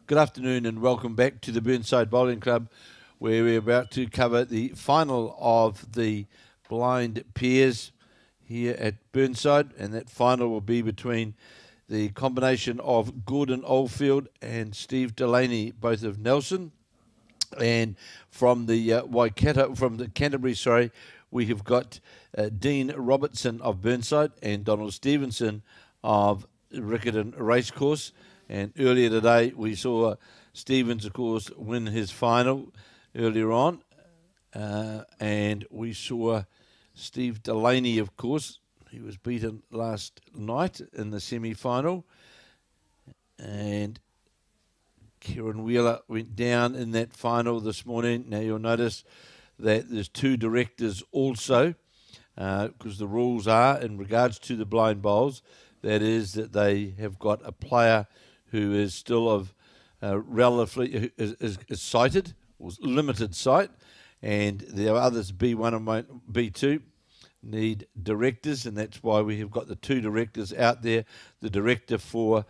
Good afternoon and welcome back to the Burnside Bowling Club, where we're about to cover the final of the blind pairs here at Burnside, and that final will be between the combination of Gordon Oldfield and Steve Delaney, both of Nelson. And from the Canterbury, we have got Dean Robertson of Burnside and Donald Stevenson of Riccarton Racecourse. And earlier today we saw Stevens, of course, win his final earlier on, and we saw Steve Delaney, of course, he was beaten last night in the semi-final, and Kieran Wheeler went down in that final this morning. Now you'll notice that there's two directors also, because the rules are, in regards to the blind bowls, that is that they have got a player who is still of relatively is sighted, or limited sight, and the others B1 and B2 need directors, and that's why we have got the two directors out there. The director for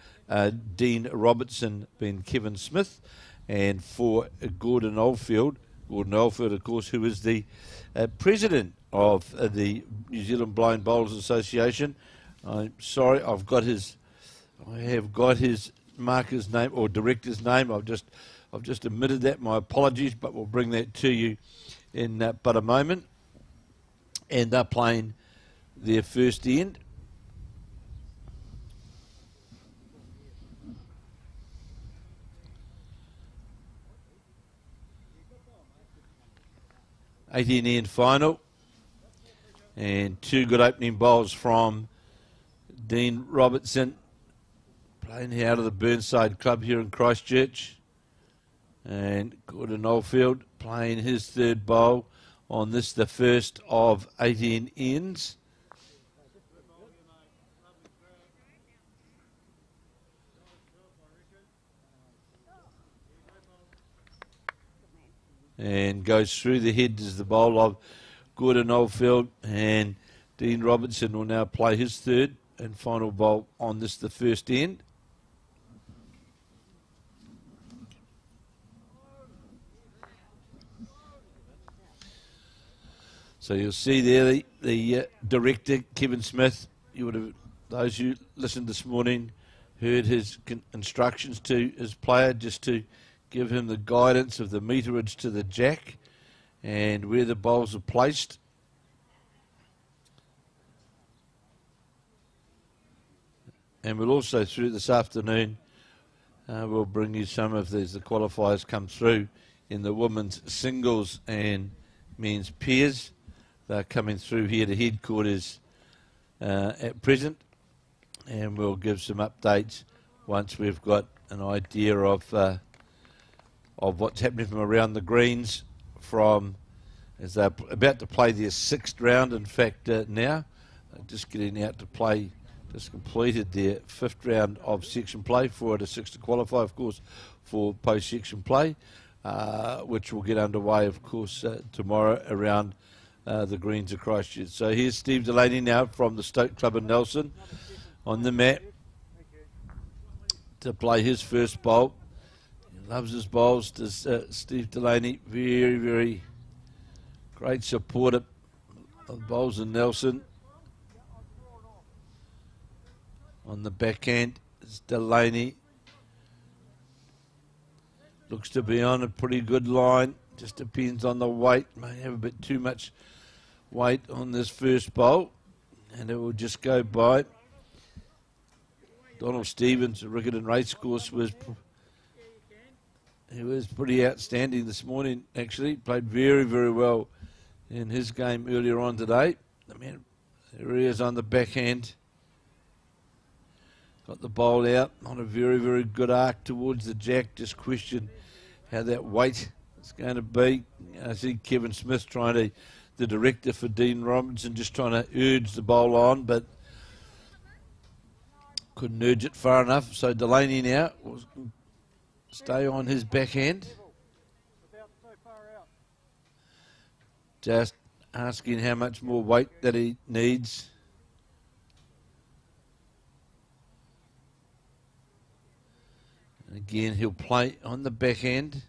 Dean Robertson being Kevin Smith, and for Gordon Oldfield, of course, who is the president of the New Zealand Blind Bowlers Association. I'm sorry, I have got his marker's name or director's name. I've just omitted that. My apologies, but we'll bring that to you in but a moment. And they're playing their first end. $18 end final. And two good opening bowls from Dean Robertson, playing out of the Burnside Club here in Christchurch. And Gordon Oldfield playing his third bowl on this, the first of 18 ends. And goes through the head as the bowl of Gordon Oldfield, and Dean Robertson will now play his third and final bowl on this, the first end. So you'll see there the director, Kevin Smith. You would have, those who listened this morning, heard his instructions to his player just to give him the guidance of the meterage to the jack and where the bowls are placed. And we'll also, through this afternoon, we'll bring you some of these. The qualifiers come through in the women's singles and men's pairs. They're coming through here to headquarters at present, and we'll give some updates once we've got an idea of what's happening from around the greens, from as they're about to play their sixth round. In fact, now they're just getting out to play. Just completed their fifth round of section play, 4 out of 6 to qualify, of course, for post-section play, which will get underway, of course, tomorrow around the greens of Christchurch. So here's Steve Delaney now from the Stoke Club in Nelson on the mat to play his first bowl. He loves his bowls, does Steve Delaney. Very, very great supporter of bowls in Nelson. On the backhand is Delaney. Looks to be on a pretty good line. Just depends on the weight. May have a bit too much weight on this first bowl, and it will just go by. Donald Stevens, Riccarton Racecourse, was pretty outstanding this morning. Actually, played very, very well in his game earlier on today. The man, there he is on the backhand. Got the bowl out on a very, very good arc towards the jack. Just question how that weight is going to be. I see Kevin Smith trying to, the director for Dean Robinson, just trying to urge the bowl on, but couldn't urge it far enough. So Delaney now will stay on his backhand. Just asking how much more weight that he needs. And again, he'll play on the backhand.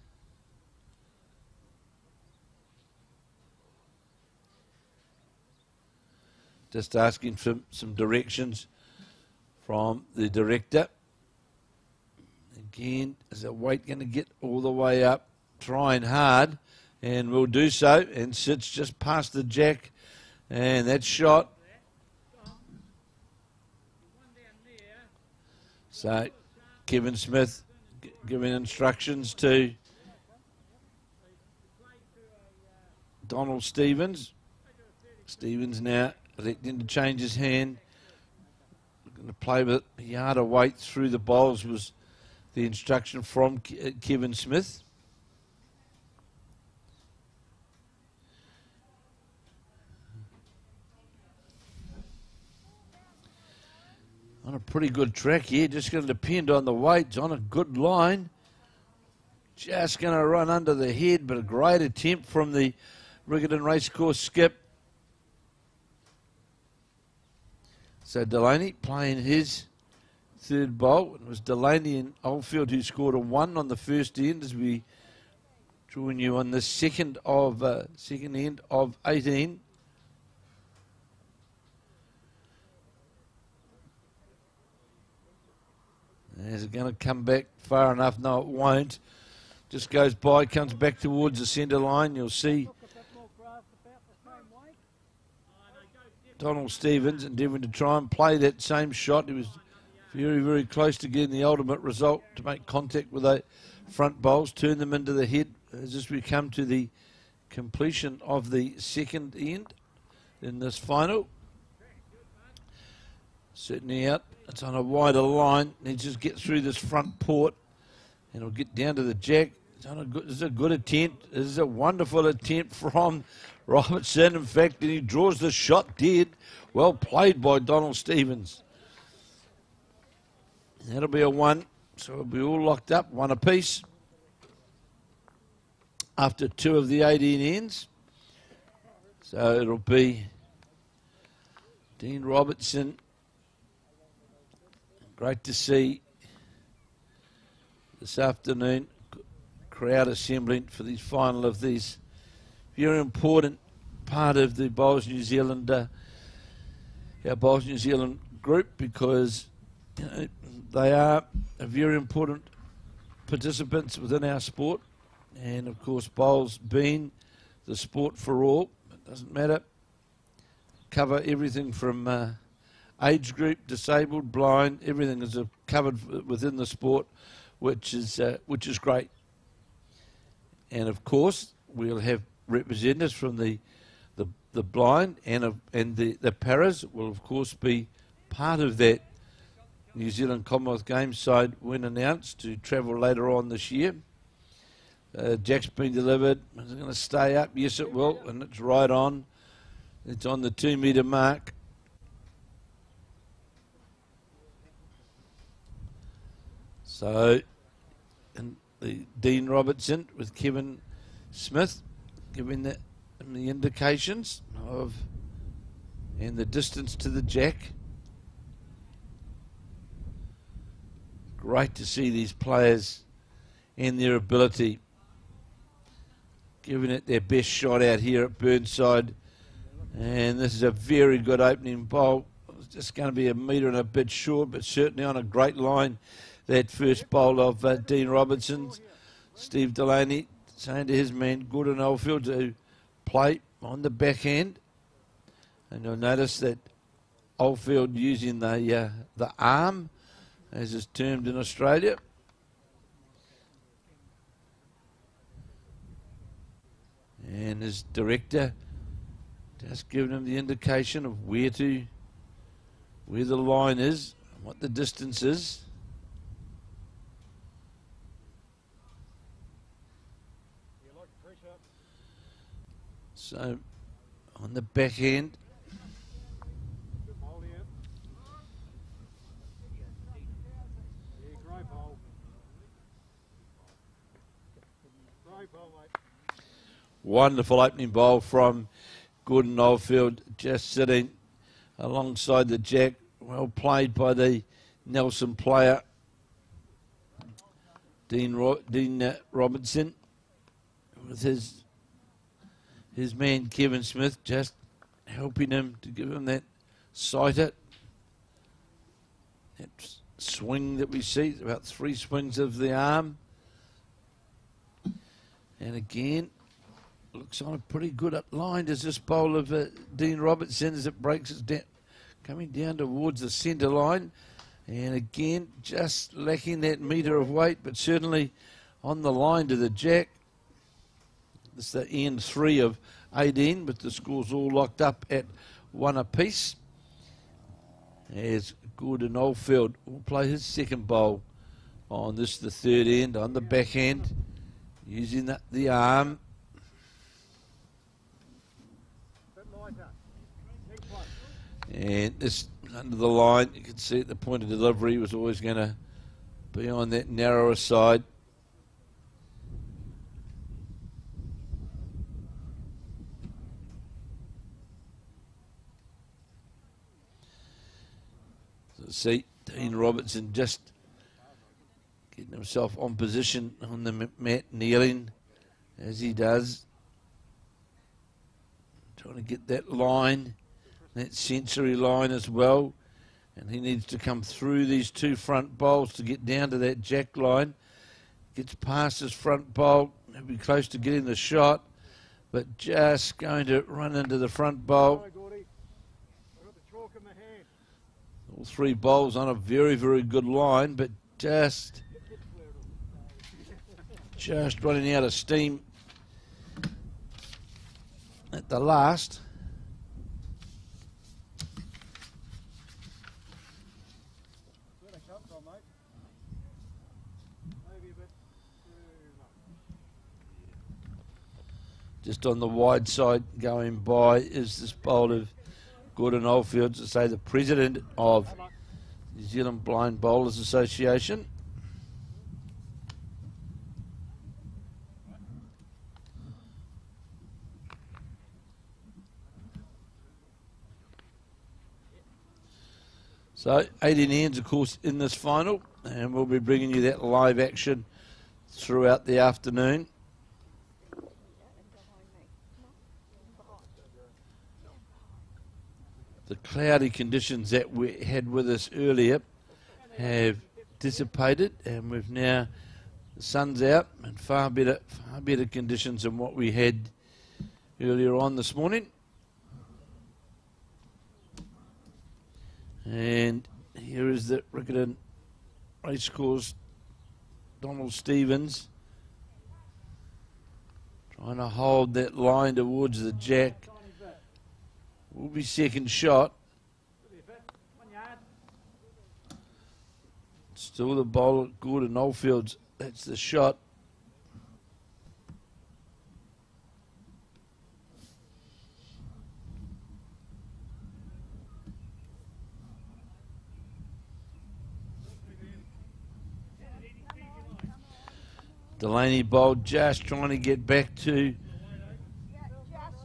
Just asking for some directions from the director. Again, is the weight going to get all the way up? Trying hard, and will do so, and sits just past the jack, and that shot. So Kevin Smith giving instructions to Donald Stevens. Stevens now electing to change his hand. Going to play with a yard of weight through the bowls was the instruction from Kevin Smith. On a pretty good track here, just going to depend on the weights. On a good line, just going to run under the head, but a great attempt from the Riverton Racecourse skip. So Delaney playing his third bowl. It was Delaney and Oldfield who scored a 1 on the first end, as we join you on the second end of 18. Is it going to come back far enough? No, it won't. Just goes by, comes back towards the centre line. You'll see Donald Stevens endeavouring to try and play that same shot. He was very, very close to getting the ultimate result, to make contact with the front bowls, turn them into the head, as we come to the completion of the second end in this final. Certainly out. It's on a wider line. Needs to just get through this front port, and it'll get down to the jack. This is a good attempt. This is a wonderful attempt from Robertson, in fact, and he draws the shot dead. Well played by Donald Stevens. That'll be a 1, so it'll be all locked up, 1 apiece after 2 of the 18 ends. So it'll be Dean Robertson. Great to see this afternoon crowd assembling for the final of these very important part of the Bowls New Zealand, our Bowls New Zealand group, because they are a very important participants within our sport, and of course bowls being the sport for all, it doesn't matter, cover everything from age group, disabled, blind, everything is covered within the sport, which is great. And of course, we'll have representatives from the blind and the paras will of course be part of that New Zealand Commonwealth Games side when announced to travel later on this year. Jack's been delivered. Is it going to stay up? Yes, it will, and it's right on. It's on the 2 metre mark. So, and the Dean Robertson with Kevin Smith giving the indications of and the distance to the jack. Great to see these players and their ability, giving it their best shot out here at Burnside. And this is a very good opening bowl. It's just going to be a metre and a bit short, but certainly on a great line. That first bowl of Dean Robertson's. Steve Delaney saying to his man Gordon Oldfield to play on the backhand. And you'll notice that Oldfield using the arm, as is termed in Australia. And his director just giving him the indication of where the line is, and what the distance is. So on the backhand, wonderful opening bowl from Gordon Oldfield, just sitting alongside the jack. Well played by the Nelson player. Dean Robinson with his man Kevin Smith just helping him to give him that sighter. That swing that we see, about 3 swings of the arm. And again, looks on a pretty good line as this bowl of Dean Robertson as it breaks it down, coming down towards the centre line. And again, just lacking that metre of weight, but certainly on the line to the jack. This is the end 3 of 18, but the score's all locked up at 1 apiece. As Gordon Oldfield will play his second bowl on this, the third end, on the backhand, using the arm. And this under the line, you can see at the point of delivery was always going to be on that narrower side. So see, Dean Robertson just getting himself on position on the mat, kneeling as he does. Trying to get that line, that sensory line as well. And he needs to come through these 2 front bowls to get down to that jack line. Gets past his front bowl, he'll be close to getting the shot, but just going to run into the front bowl. All 3 bowls on a very, very good line, but just running out of steam at the last. Just on the wide side going by is this bowl of Gordon Oldfield, to say the president of New Zealand Blind Bowlers Association. So 18 ends, of course, in this final, and we'll be bringing you that live action throughout the afternoon. The cloudy conditions that we had with us earlier have dissipated, and we've now, the sun's out and far better conditions than what we had earlier on this morning. And here is the Riccarton Racecourse, Donald Stevens, trying to hold that line towards the jack. Will be second shot. Still the bowl at Gordon Oldfields. That's the shot. Delaney bowled, just trying to get back to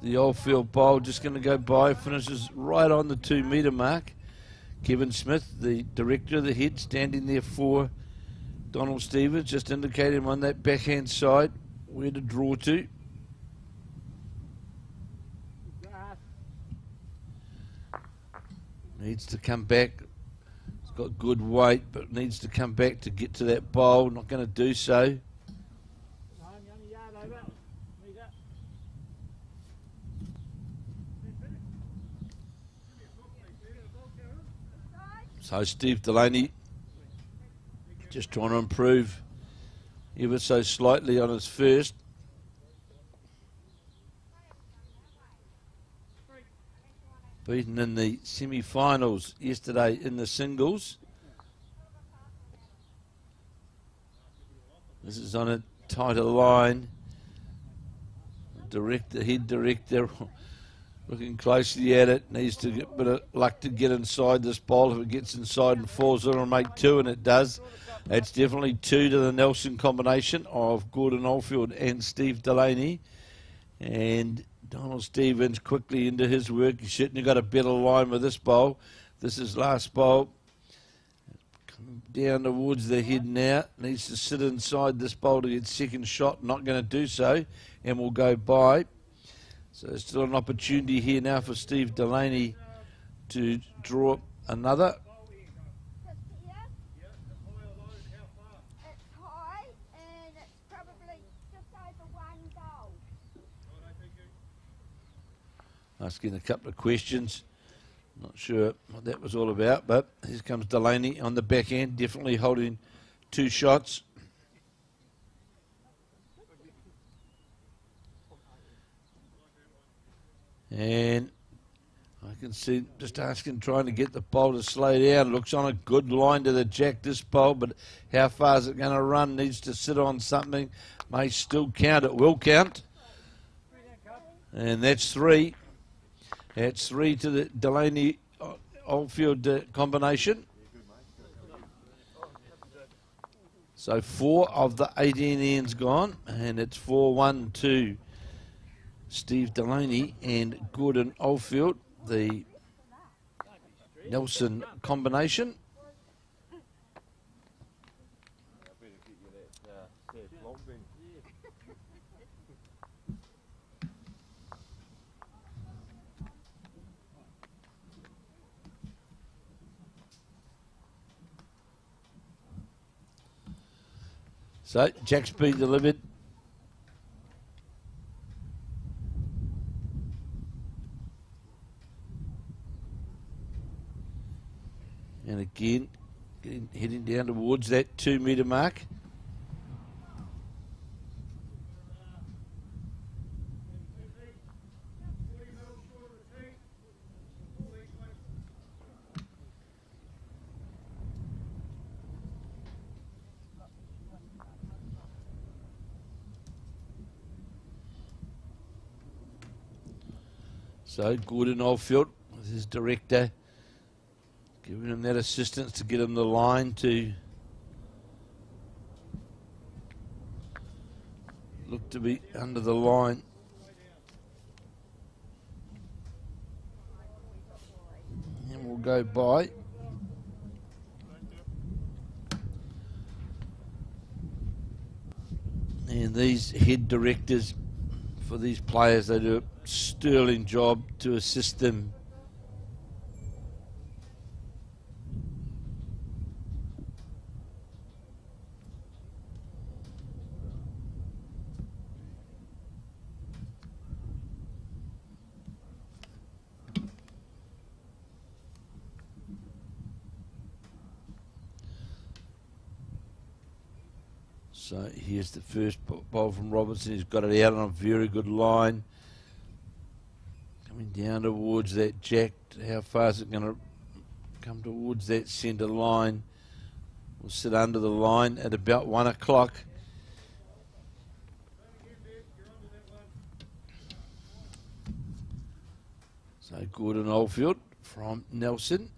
the Oldfield bowl, just going to go by, finishes right on the 2 metre mark. Kevin Smith, the director of the head, standing there for Donald Stevens, just indicating him on that backhand side where to draw to. Needs to come back. It's got good weight, but needs to come back to get to that bowl. Not going to do so. So Steve Delaney just trying to improve ever so slightly on his first. Beaten in the semi-finals yesterday in the singles. This is on a tighter line. Head director looking closely at it, needs to get a bit of luck to get inside this bowl. If it gets inside and falls, it'll make 2, and it does. It's definitely 2 to the Nelson combination of Gordon Oldfield and Steve Delaney. And Donald Stevens quickly into his work. He's certainly got a better line with this bowl. This is last bowl. down towards the head now. Needs to sit inside this bowl to get second shot. Not going to do so, and will go by. So still an opportunity here now for Steve Delaney to draw another. Asking a couple of questions. Not sure what that was all about, but here comes Delaney on the back end, definitely holding 2 shots. And I can see just asking, trying to get the bowl to slow down. Looks on a good line to the jack, this bowl, but how far is it going to run? Needs to sit on something. May still count. It will count. And that's 3. That's 3 to the Delaney Oldfield combination. So 4 of the 18 ends gone, and it's 4-1 to Steve Delaney and Gordon Oldfield, the Nelson combination. So, jack speed delivered. And again, heading down towards that 2 metre mark. So Gordon Oldfield with his director giving him that assistance to get him the line to look to be under the line. And we'll go by. And these head directors for these players, they do a sterling job to assist them. So here's the first bowl from Robertson. He's got it out on a very good line. Coming down towards that jack. How far is it going to come towards that centre line? We'll sit under the line at about 1 o'clock. So Gordon Oldfield from Nelson.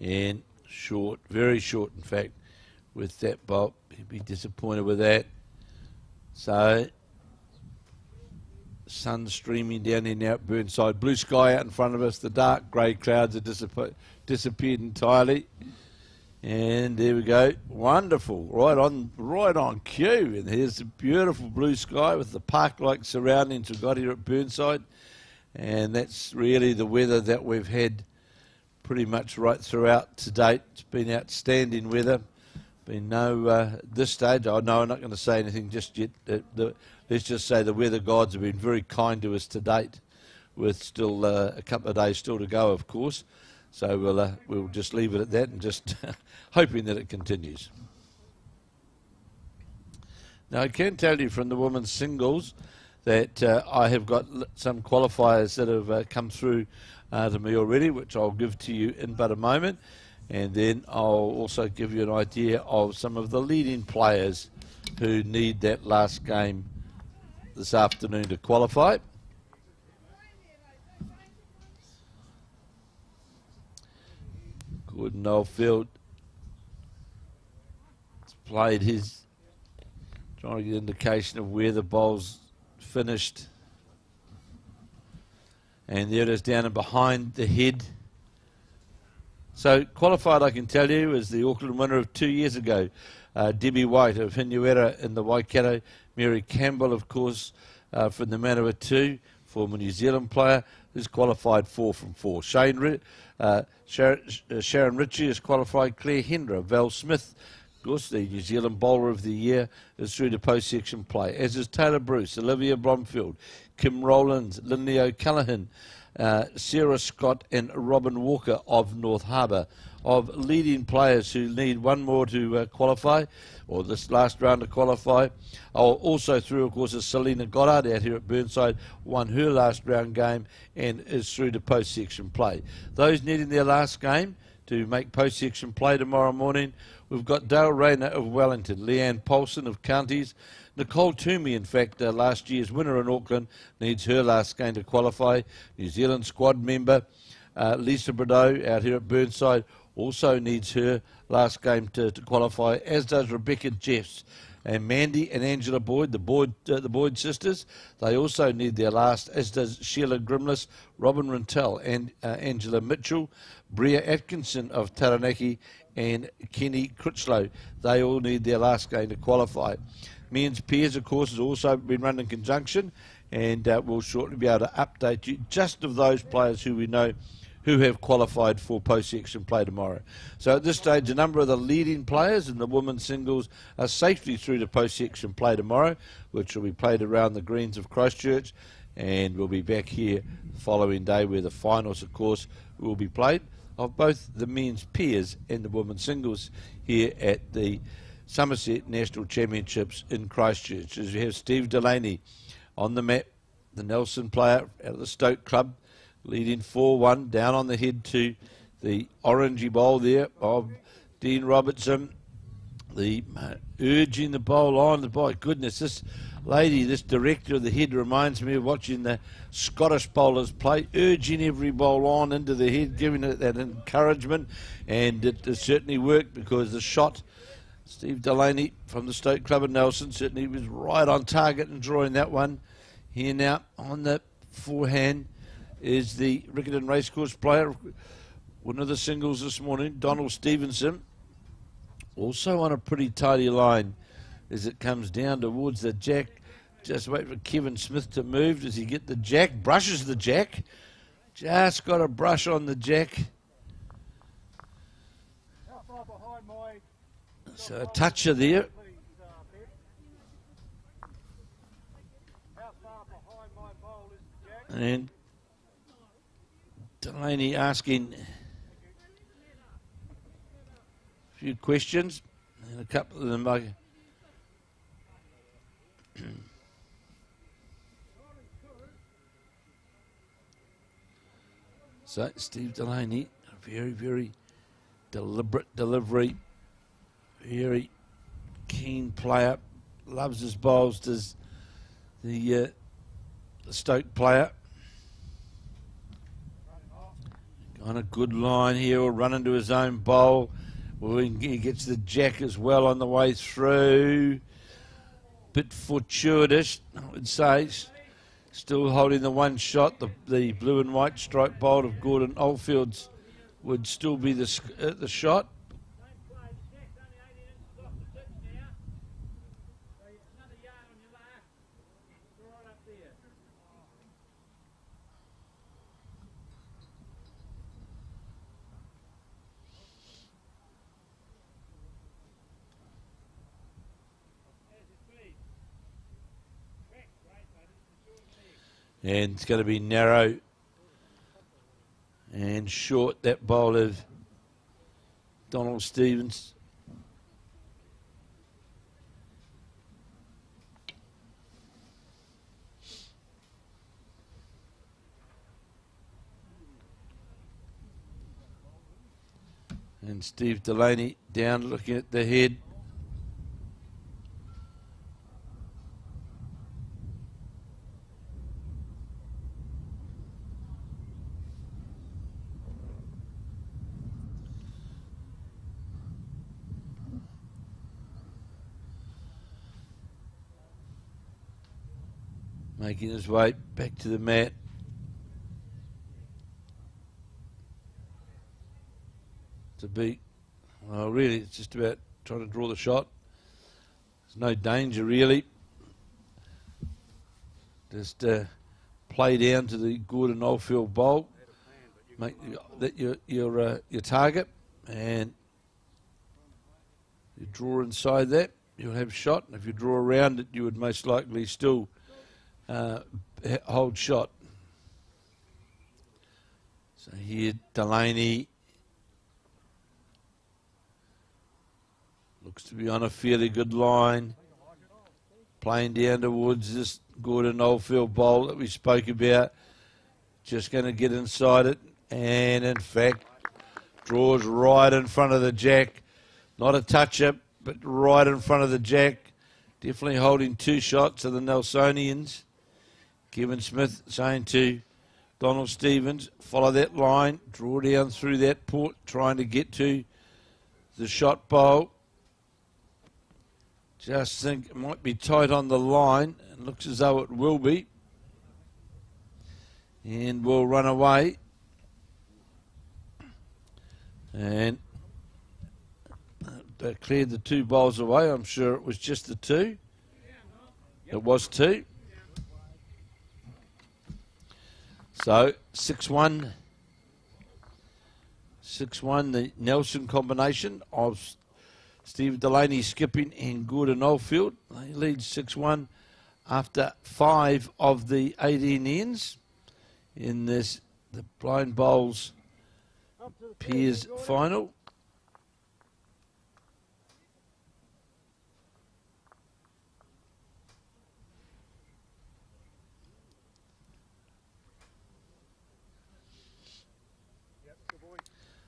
And short, very short in fact, with that bolt. He'd be disappointed with that. So, sun streaming down in out Burnside. Blue sky out in front of us. The dark grey clouds have disappeared entirely. And there we go. Wonderful. Right on cue. And here's the beautiful blue sky with the park-like surroundings we've got here at Burnside. And that's really the weather that we've had pretty much right throughout to date. It's been outstanding weather. Been no, this stage, I'm not going to say anything just yet. Let's just say the weather gods have been very kind to us to date, with still a couple of days still to go, of course. So we'll just leave it at that and just hoping that it continues. Now, I can tell you from the women's singles that I have got some qualifiers that have come through to me already, which I'll give to you in but a moment. And then I'll also give you an idea of some of the leading players who need that last game this afternoon to qualify. Gordon Oldfield has played his, trying to get indication of where the ball's finished. And there it is down and behind the head. So qualified, I can tell you, is the Auckland winner of 2 years ago, Debbie White of Hinuera in the Waikato. Mary Campbell, of course, from the Manawatu, former New Zealand player, who's qualified 4 from 4. Sharon Ritchie is qualified. Claire Hendra, Val Smith, of course, the New Zealand Bowler of the Year, is through to post-section play, as is Taylor Bruce, Olivia Bromfield, Kim Rowlands, Lindley O'Callaghan, Sarah Scott and Robin Walker of North Harbour. Of leading players who need one more to qualify, or this last round to qualify. Also through, of course, is Selena Goddard out here at Burnside, won her last round game and is through to post-section play. Those needing their last game to make post-section play tomorrow morning, we've got Dale Rayner of Wellington, Leanne Paulson of Counties, Nicole Toomey, in fact, last year's winner in Auckland, needs her last game to qualify. New Zealand squad member Lisa Bordeaux out here at Burnside also needs her last game to qualify, as does Rebecca Jeffs. And Mandy and Angela Boyd, the Boyd sisters, they also need their last, as does Sheila Grimless, Robin Rintel and Angela Mitchell, Bria Atkinson of Taranaki and Kenny Critchlow. They all need their last game to qualify. Men's Peers, of course, has also been run in conjunction, and we'll shortly be able to update you just of those players who we know who have qualified for post-section play tomorrow. So at this stage, a number of the leading players in the women's singles are safely through to post-section play tomorrow, which will be played around the greens of Christchurch, and we'll be back here the following day where the finals, of course, will be played of both the men's pairs and the women's singles here at the Summerset National Championships in Christchurch. As we have Steve Delaney on the map, the Nelson player out of the Stoke Club, leading 4-1, down on the head to the orangey bowl there of Dean Robertson. The urging the bowl on. My goodness, this lady, this director of the head reminds me of watching the Scottish bowlers play, urging every bowl on into the head, giving it that encouragement, and it certainly worked because the shot, Steve Delaney from the Stoke Club of Nelson, certainly was right on target and drawing that one. Here now on the forehand is the Riccarton Racecourse player, winner of the singles this morning, Donald Stevenson. Also on a pretty tidy line as it comes down towards the jack. Just wait for Kevin Smith to move. Does he get the jack? Brushes the jack. Just got a brush on the jack. So a toucher there. And Delaney asking a few questions, and a couple of them I so Steve Delaney, a very, very deliberate delivery, very keen player, loves his bowls, does the Stoke player. On a good line here, will run into his own bowl. Well, he gets the jack as well on the way through. Bit fortuitous, I would say. Still holding the one shot. The blue and white stripe bowl of Gordon Oldfields would still be the shot. And it's going to be narrow and short, that bowl of Donald Stevens. And Steve Delaney down looking at the head. making his way back to the mat. To be, well, really, it's just about trying to draw the shot. There's no danger, really. Just play down to the Gordon Oldfield bowl. Make that your target, and you draw inside that, you'll have shot. And if you draw around it, you would most likely still hold shot. So here, Delaney looks to be on a fairly good line. Playing down towards this Gordon Oldfield bowl that we spoke about. Just going to get inside it. And in fact, draws right in front of the jack. Not a touch-up, but right in front of the jack. Definitely holding two shots of the Nelsonians. Kevin Smith saying to Donald Stevens, follow that line, draw down through that port, trying to get to the shot bowl. Just think it might be tight on the line. It looks as though it will be. And will run away. And they cleared the two bowls away. I'm sure it was just the two. It was two. So 6-1. 6-1, the Nelson combination of Steve Delaney skipping and Gordon Oldfield. They lead 6-1 after 5 of the 18 ends in this, the Blind Bowls Pairs final.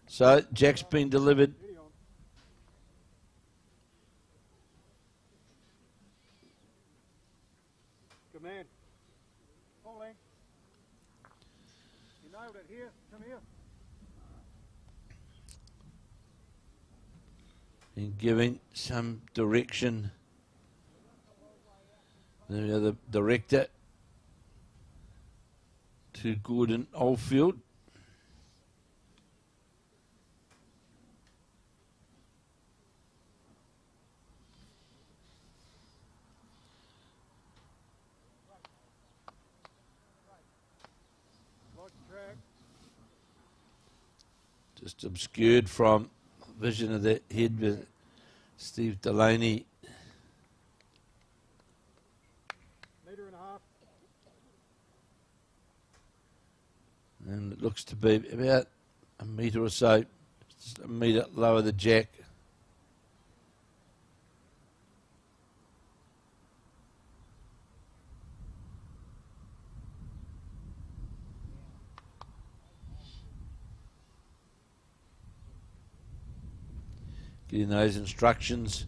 So Jack's been delivered. Good man. Holding. You nailed it here. Come here. And giving some direction. The other director to Gordon Oldfield. Just obscured from vision of that head with Steve Delaney. Metre and a half. And it looks to be about a metre or so, just a metre lower the jack. Getting those instructions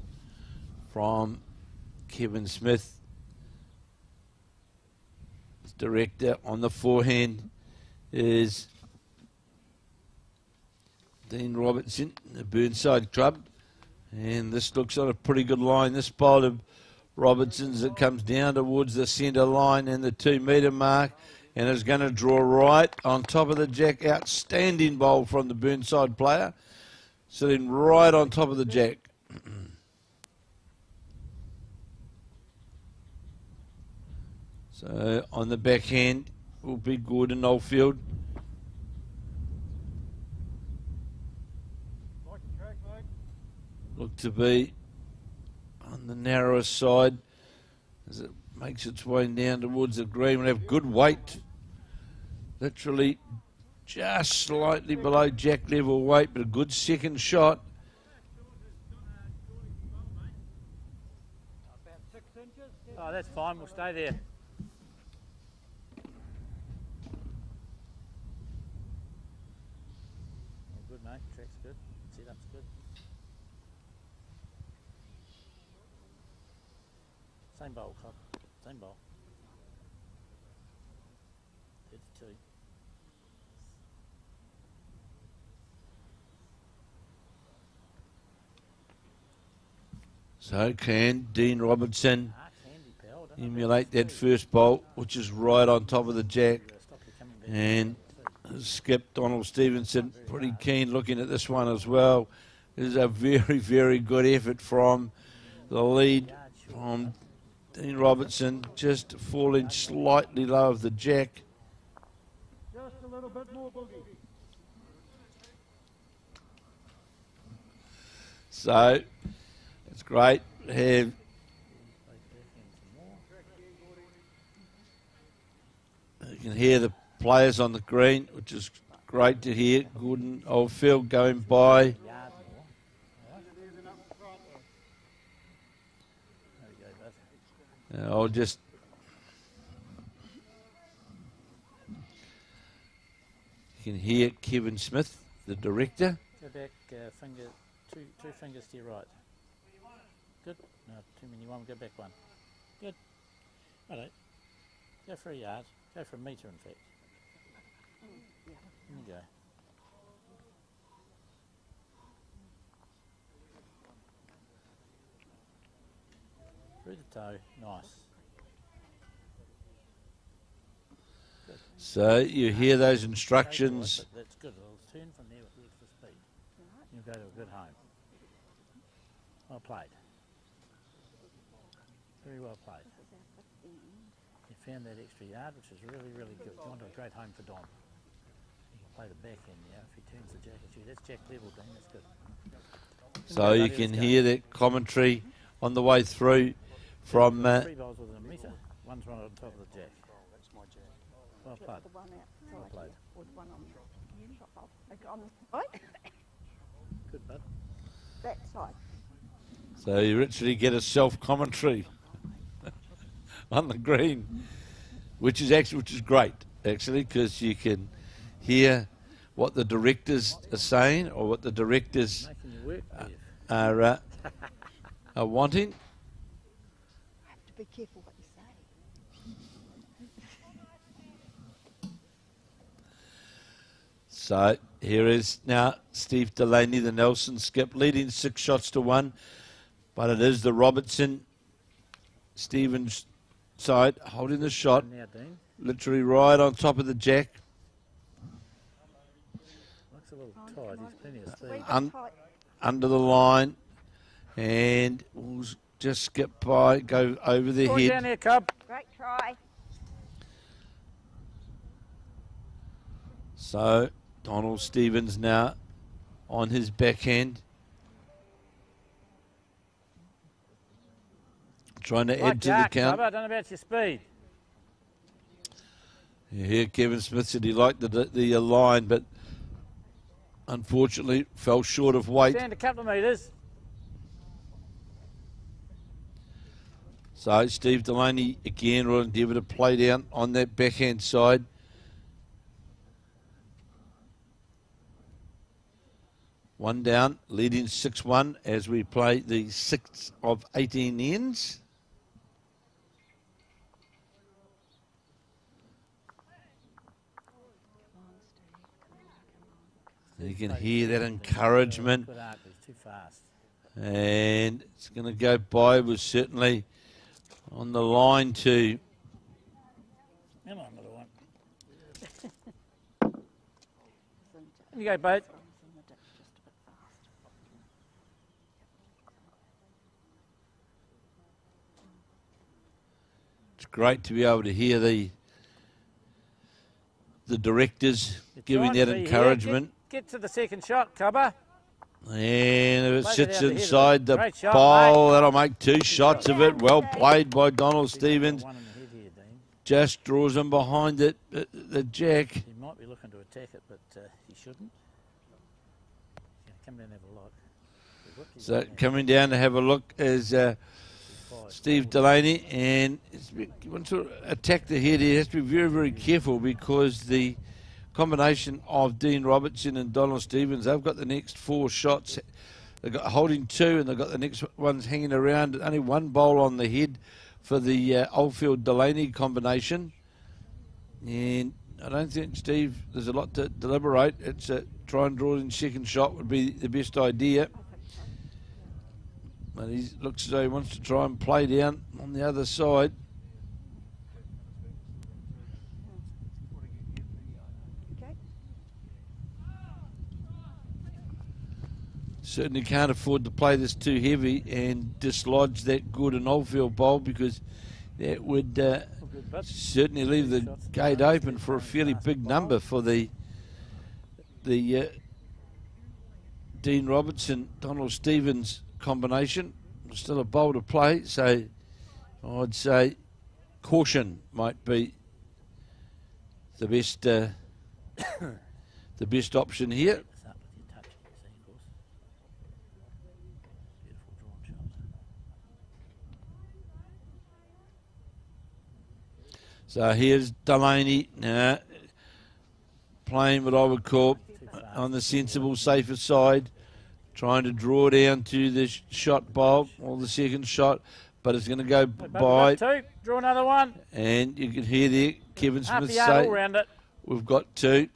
from Kevin Smith, his director. On the forehand is Dean Robertson, the Burnside Club. And this looks on a pretty good line. This bowl of Robertson's that comes down towards the centre line and the 2 metre mark, and is going to draw right on top of the jack. Outstanding bowl from the Burnside player. Sitting right on top of the jack. So on the backhand will be Gordon Oldfield. Look to be on the narrower side as it makes its way down towards the green. We'll have good weight. Literally just slightly below jack level weight, but a good second shot. Oh, that's fine. We'll stay there. Good, mate. Track's good. Setup's good. Same bowl, club. Same bowl. 32. So can Dean Robertson emulate that first bolt, which is right on top of the jack. And Skip Donald Stevenson pretty keen looking at this one as well. This is a very, very good effort from the lead from Dean Robertson, just falling slightly low of the jack. Just a little bit more boogie. So it's great to have you can hear the players on the green, which is great to hear. Gordon Oldfield going by. I'll just you can hear Kevin Smith, the director. Go back, finger, two fingers to your right. Good. No, too many. One. Go back one. Good. All right. Go for a yard. Go for a metre, in fact. There you go. Through the toe. Nice. Good. So you hear those instructions. That's good. It'll turn from there with the extra speed. You'll go to a good home. Well played. Very well played. You found that extra yard, which is really, really good. You want a great home for Dom. You can play the back end, yeah. If he turns the jack at you, that's jack level, Dom. That's good. So you can hear that commentary on the way through from. Three bowls within a metre. One's right on top of the jack. That's my jam. Well played. The one outside Well played. with one on the top of, like on the right, Good, bud. that side. So you literally get a self-commentary on the green, which is great actually, because you can hear what the directors are saying or what the directors Making you work, Bev. are wanting. I have to be careful what you say. So here is now Steve Delaney, the Nelson skip, leading 6 shots to 1, but it is the Robertson Stevens side holding the shot, Now, Dean. literally right on top of the jack. Looks a little tight. He's plenty of speed. Wee bit tight. Under the line, and we'll just skip by, go over the Go down head. there, Cub. Great try. So Donald Stevens now on his backhand, trying to add to the count. I don't know about your speed. Here Kevin Smith said he liked the line, but unfortunately fell short of weight. Stand a couple of metres. So Steve Delaney again will endeavour to play down on that backhand side. One down, leading 6-1 as we play the 6th of 18 ends. You can hear that encouragement, Good art, but he's too fast. and it's going to go by. Was certainly on the line to Come on, little one. Here you go, boat. It's great to be able to hear the directors You're giving trying that to be here. encouragement. Get to the second shot, Cubber. And if it Play it sits out the head of inside it. the Great shot, bowl, mate. that'll make 2 shots of it. Well played by Donald Stevens. One in the head here, Dean. Just draws him behind it, the jack. He might be looking to attack it, but he shouldn't. Yeah, come down and have a look. He whipped his So hand. coming down to have a look is Five. Steve Delaney, and he wants to attack the head. He has to be very, very careful because the combination of Dean Robertson and Donald Stevens, they've got the next 4 shots. They've got holding 2, and they've got the next ones hanging around. Only 1 bowl on the head for the Oldfield Delaney combination. And I don't think, Steve, there's a lot to deliberate. It's try and draw in second shot would be the best idea. But he looks as though he wants to try and play down on the other side. Certainly can't afford to play this too heavy and dislodge that good and Oldfield bowl, because that would certainly leave the gate open for a fairly big number for the Dean Robertson, Donald Stevens combination. Still a bowl to play, so I'd say caution might be the best the best option here. So here's Delaney playing what I would call on the sensible, safer side, trying to draw down to the shot bowl or the second shot, but it's going to go by. Two. Draw another one. And you can hear there Kevin Half Smith a yard say, all round it. we've got two.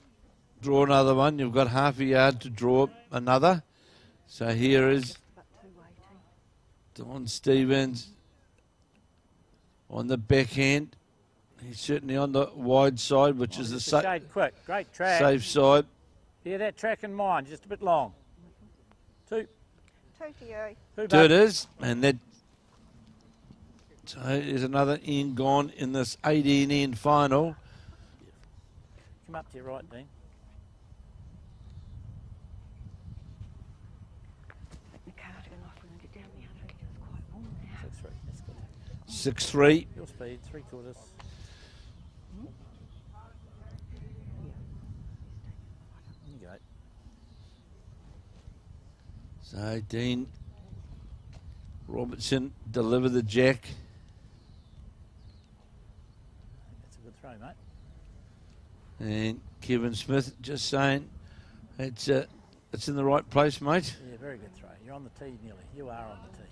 Draw another one. You've got half a yard to draw another. So here is Don Stevens on the backhand. He's certainly on the wide side, which is the quick. Great track. safe side. Bear that track in mind, just a bit long. Two. Two to you. Two it is, and that so is another end gone in this 18 end final. Come up to your right, Dean. Take the cardigan off and get down the other edge. It's quite warm now. 6-3. That's good. 6-3. Your speed, 3/4. You go. So Dean Robertson deliver the jack. That's a good throw, mate. And Kevin Smith just saying it's in the right place, mate. Yeah, very good throw. You're on the tee nearly. You are on the tee.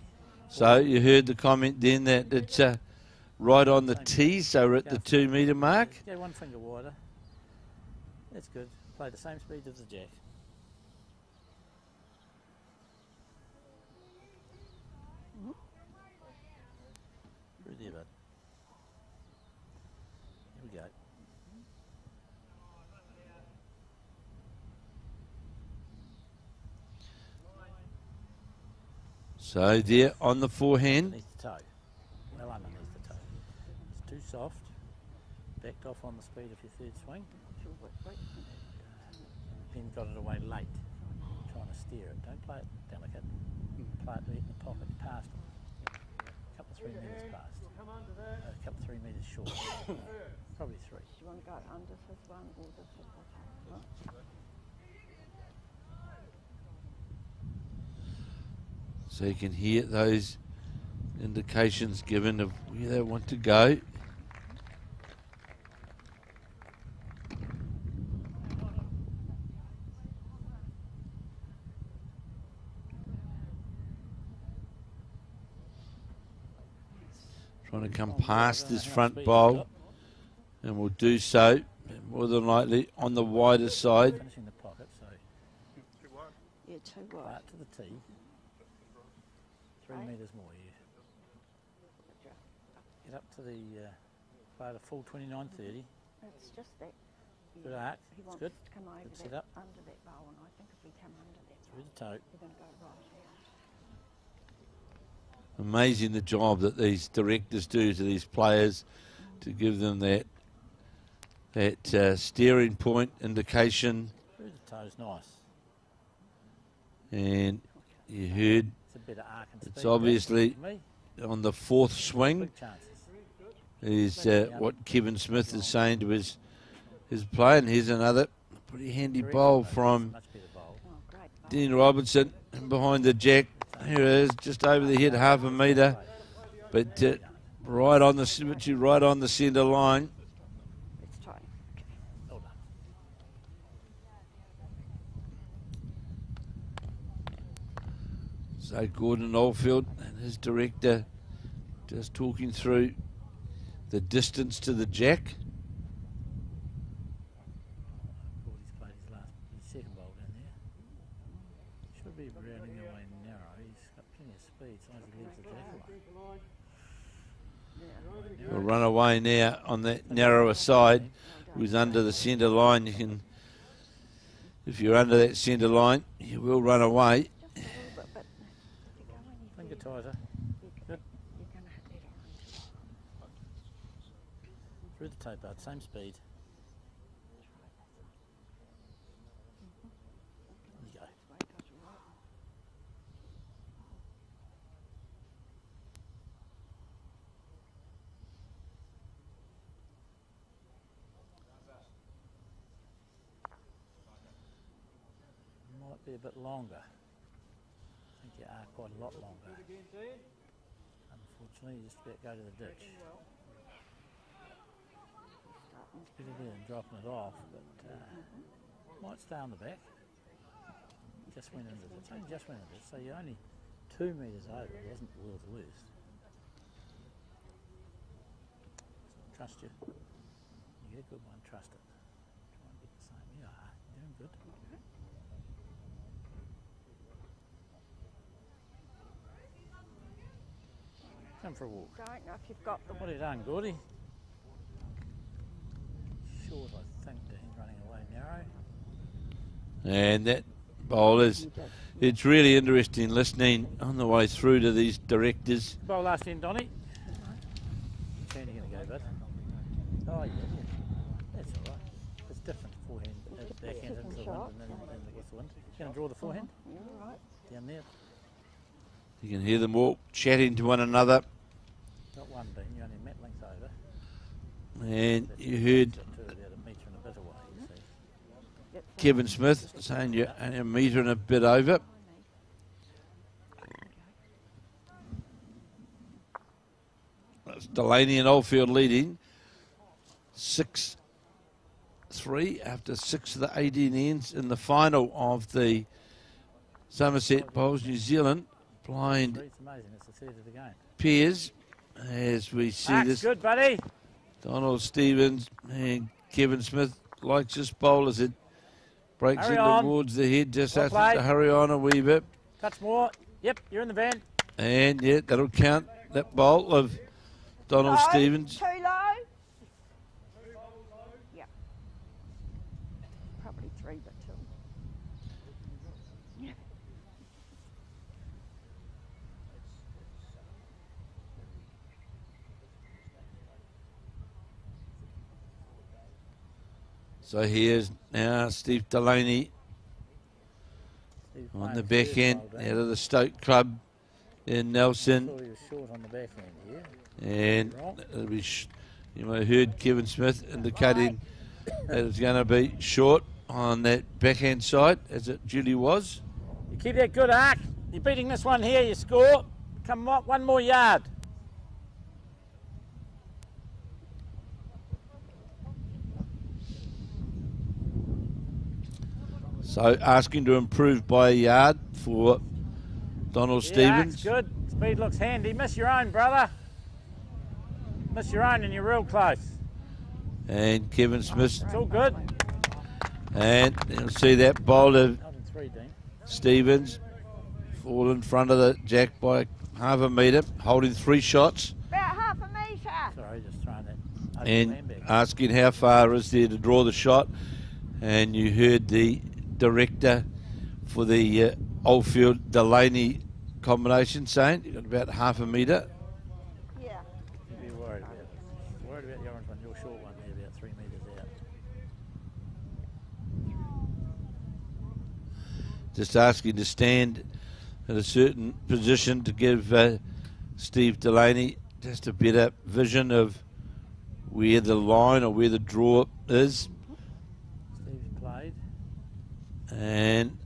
So you heard the comment then that it's right on the tee, so we're at the 2 metre mark. Go 1 finger wider. That's good. Play the same speed as the jack. Through there, bud. Here we go. So there on the forehand. Underneath the toe. Well underneath the toe. It's too soft. Backed off on the speed of your third swing. Then got it away late. Trying to steer it. Don't play it delicate. Play it in the pocket past it. A couple of 3 metres past. A couple of 3 metres short. Probably 3. Do you want to go under this one or this one? So you can hear those indications given of where they want to go. Trying to come past this front bowl, and will do so more than likely on the wider side. Finishing the pocket, so Yeah, too play wide. it to the tee. 3 metres more, yeah. Get up to the, play the full 29-30. It's just that. Good arc, He it's wants good. to come over Good that, set up. under that bowl, and I think if we come under that Through bowl, the toe. we're going to go right out. Amazing the job that these directors do to these players to give them that steering point indication. Through the toe's nice. And you heard It's a better arc and speed. it's obviously for me. on the fourth swing Big chances. is what Kevin Smith is saying to his play. And here's another pretty handy bowl from Much better bowl. Oh, great bowl. Dean Robertson behind the jack. Here it is, just over the head, half a metre, but right on the centre line. Let's try. Well done. So Gordon Oldfield and his director just talking through the distance to the jack. Gordy's played his second bowl down there. Should be rounding away narrow. He's got plenty of speed, so as he leaves the jack alone. Will run away now on that narrower side. Who's under the centre line. You can, if you're under that centre line, you will run away. Just a little tighter. Good. You're going to hit that orange. Through the toe bud, same speed. There you go. Might be a bit longer. I think you are quite a lot longer. Unfortunately, you just about go to the ditch. Bit of it and dropping it off, but might stay on the back. Just went into this. Only just went into this, so you're only 2 metres over. It wasn't the world's worst. Trust you. You get a good one. Trust it. Try and get the same. You are. You're doing good. Come for a walk. Don't know if you've got the... What have you done, Gordy? Short, I think, he's running away narrow. And that bowl is, it's really interesting listening on the way through to these directors. Bowl last end, Donny. Turn you're going to go, bud. Oh, yeah. That's all right. It's different forehand, backhand into the wind and then with the wind. You're going to draw the forehand? Yeah, right. Down there. You can hear them all chatting to one another. Not one beam, you're only a mat length over. And you heard About a metre and a bit away, you see. Kevin Smith saying you're only a metre and a bit over. That's Delaney and Oldfield leading 6-3 after 6 of the 18 ends in the final of the Summerset Bowls New Zealand blind It's amazing, it's the third of the game. pairs as we see That's this. good, buddy. Donald Stevens and Kevin Smith likes this bowl as it breaks Hurry in on. towards the head, just Well asking to played. hurry on a wee bit. Touch more. Yep, you're in the van. And yeah, that'll count that bowl of Donald Low, Stevens. Too low? Yeah. Probably 3, but 2. Yeah. So here's now Steve Delaney Steve on playing the the back first end bowl, out of the Stoke Club in Nelson. Thought he was short on the back end here. And it'll be you might have heard Kevin Smith indicating that it's going to be short on that backhand side, as it duly was. You keep that good arc. You're beating this one here, you score. Come on, 1 more yard. So asking to improve by a yard for Donald Yeah, Stevens. that's good. Speed looks handy. Miss your own, brother. Miss your own and you're real close. And Kevin Smith. It's all good. And you'll see that bowler Out in 3, Dean. Stevens fall in front of the jack by half a metre, holding 3 shots. About half a metre. Sorry, just throwing that over And the landbag. asking how far is there to draw the shot. And you heard the director for the Oldfield Delaney combination saying you've got about half a metre. Yeah. You'd be worried about it. Worried about the orange one, your short one there, about 3 metres out. Just asking to stand at a certain position to give Steve Delaney just a better vision of where the line or where the draw is. Steve's played. And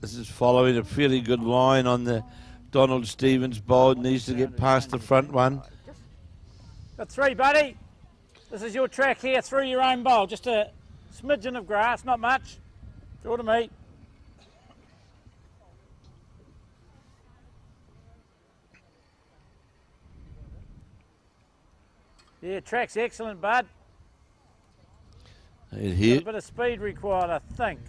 this is following a fairly good line on the Donald Stevens bowl. Needs to get past the front one. Got 3, buddy. This is your track here through your own bowl. Just a smidgen of grass, not much. Draw to me. Yeah, track's excellent, bud. And Got here, a bit of speed required, I think.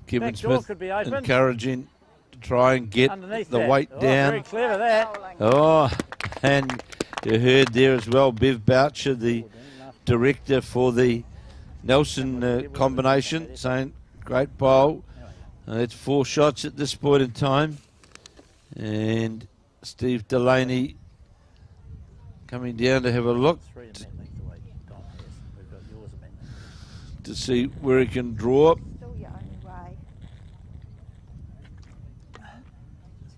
Kevin back door Smith could be open. encouraging to try and get Underneath the that. weight Oh, very down. clever that. Oh, and you heard there as well, Bev Boucher, the director for the Nelson combination, saying great bowl. It's 4 shots at this point in time. And Steve Delaney coming down to have a look 3 amendment length away, Don. Yes, we've got yours amendment. to see where he can draw. Still your only way. So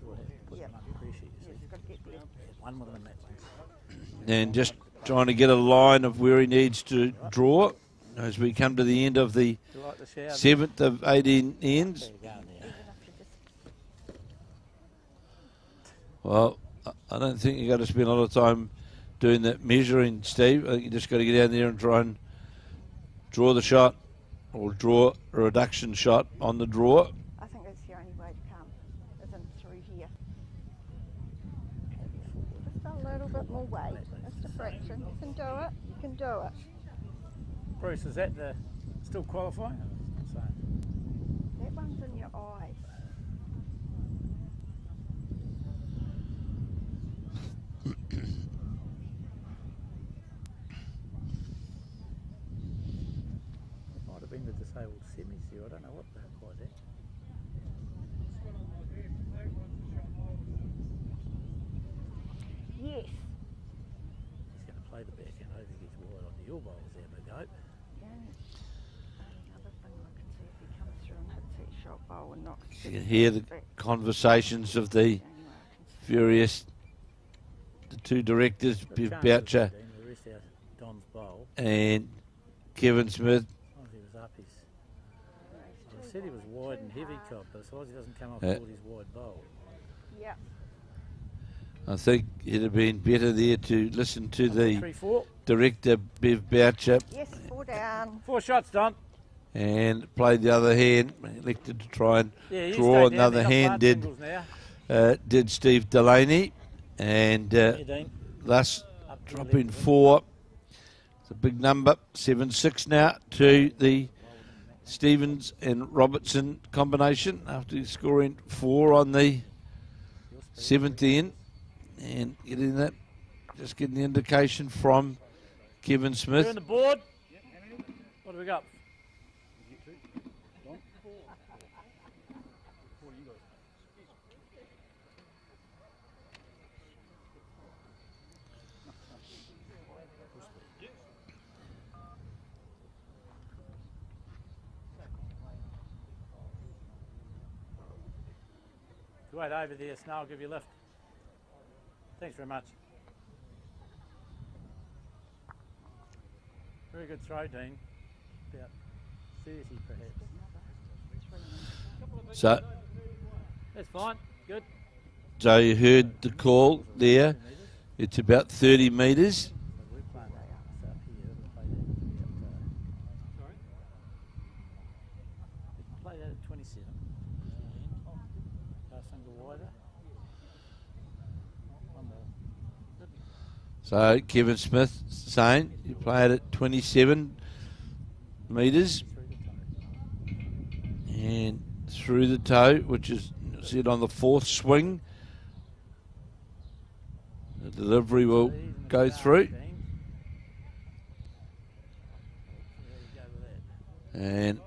we'll have to put them under pressure, you see. You've got to get there. One more than that length. And just trying to get a line of where he needs to draw as we come to the end of the Do you like the shower? 7th of 18 ends. There you go now. Even if you just Well, I don't think you got to spend a lot of time doing that measuring, Steve. I think you just got to get down there and try and draw the shot or draw a reduction shot on the draw. I think that's the only way to come, isn't through here. Just a little bit more weight. Just a fraction. You can do it. You can do it. Bruce, is that the still qualifying? That one's in your eyes. Might have been the disabled semis here. I don't know what that was. Yes. He's going to play the backhand over, gets wide on the elbows there, big hope. The only other thing I can see if he comes through and hits that shot bowl and knocks You can hear the conversations of the furious, the two directors, Bev Boucher The rest out Don's bowl. and Kevin Smith. Oh, he was up his. I said he was wide and heavy cop, but as long as he doesn't come up with his wide bowl. Yeah. I think it'd have been better there to listen to the 3-4. director, Bev Boucher, Yes, 4 down. 4 shots, Don. and played the other hand. Elected to try and Yeah, you draw stay down. another They're not hand. playing Did singles now. did Steve Delaney, and Yeah, Dean. thus Up to dropping 11. 4. It's a big number, 7-6 now to the Stevens and Robertson combination after scoring 4 on the 7th end, and getting that, just getting the indication from Kevin You're Smith. on the board. What do we got? You wait over there, Snow. I'll give you a lift. Thanks very much. Very good throw, Dean. About 30 perhaps. So, That's fine. Good. so you heard the call there. It's about 30 metres. So we're playing that up here. We'll play that at 27. Go a single wider. One more. Good. So Kevin Smith saying you play it at 27 metres Through the toe. and through the toe, which is said on the 4th swing. The delivery will Even the go start, through, Dean. There you go with that. and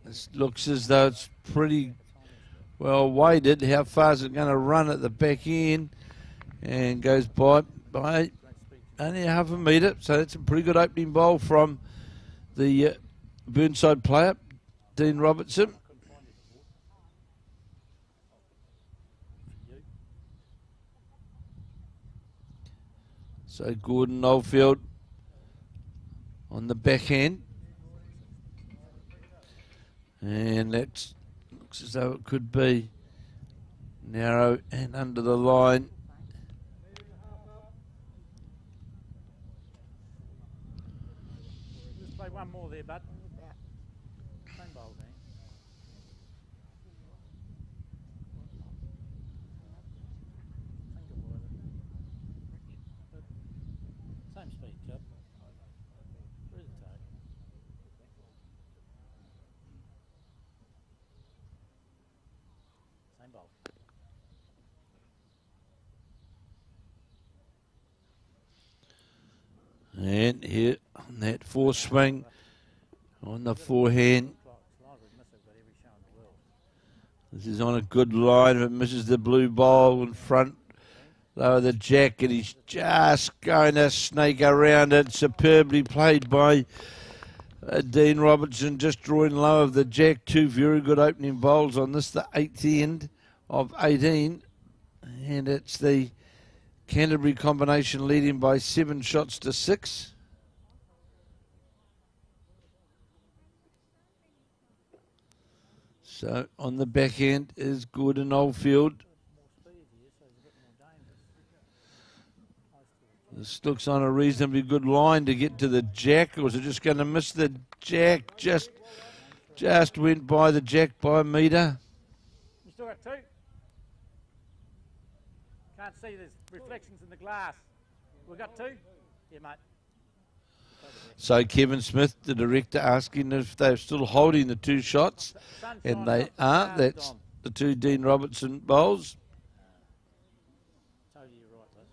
this looks as though it's pretty well weighted. How far is it going to run at the back end? And goes by Great speed. only half a metre, so that's a pretty good opening bowl from the Burnside player, Dean Robertson. Couldn't find it before. You. So Gordon Oldfield on the backhand, and that looks as though it could be narrow and under the line. Just play one more there, bud. Same bowl, Dean. Single wider. Good. Same speed, Chip. Through the toe. Same bowl. And here on that 4th swing on the forehand. This is on a good line. If it misses the blue bowl in front, lower the jack, and he's just going to snake around it. Superbly played by Dean Robertson, just drawing low of the jack. Two very good opening bowls on this, the 8th end of 18. And it's the Canterbury combination leading by 7 shots to 6. So on the back end is good in Oldfield. This looks on a reasonably good line to get to the jack. Or was it just going to miss the jack? Just went by the jack by a metre. You still got 2? Can't see, there's reflections in the glass. We've got 2? Yeah, mate. So Kevin Smith, the director, asking if they're still holding the 2 shots. And they are. That's the 2 Dean Robertson bowls. Totally you're right, Liz.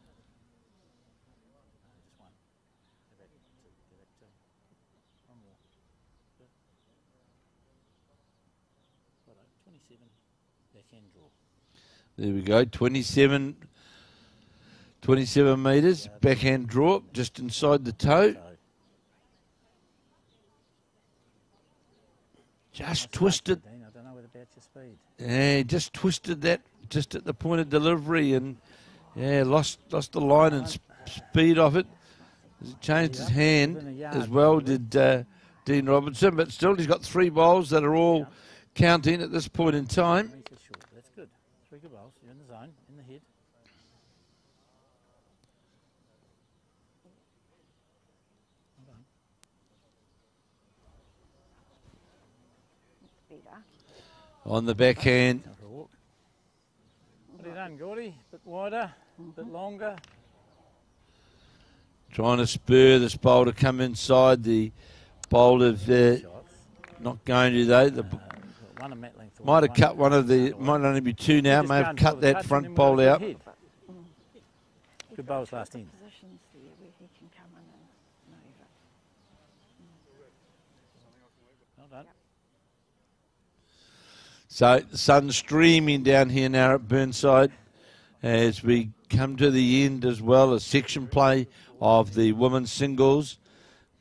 Just one. Go back 2. Go back 2. One more. Good. Righto, 27. Backhand draw. There we go. 27 metres. Backhand draw just inside the toe. Just twisted. I don't know about your speed. Yeah, just twisted that just at the point of delivery, and yeah, lost the line and speed off it. He changed his hand as well, did Dean Robertson, but still he's got 3 bowls that are all counting at this point in time. That's good. 3 good bowls. You're in the zone, in the head. On the backhand. What have you done, Gordy? Bit wider, bit longer. Trying to spur this bowl to come inside. The bowler not going to though. Might have cut one of the, might only be 2 now, may have cut that front bowl out. Good bowls last in. Well done. So the sun's streaming down here now at Burnside as we come to the end as well as section play of the women's singles.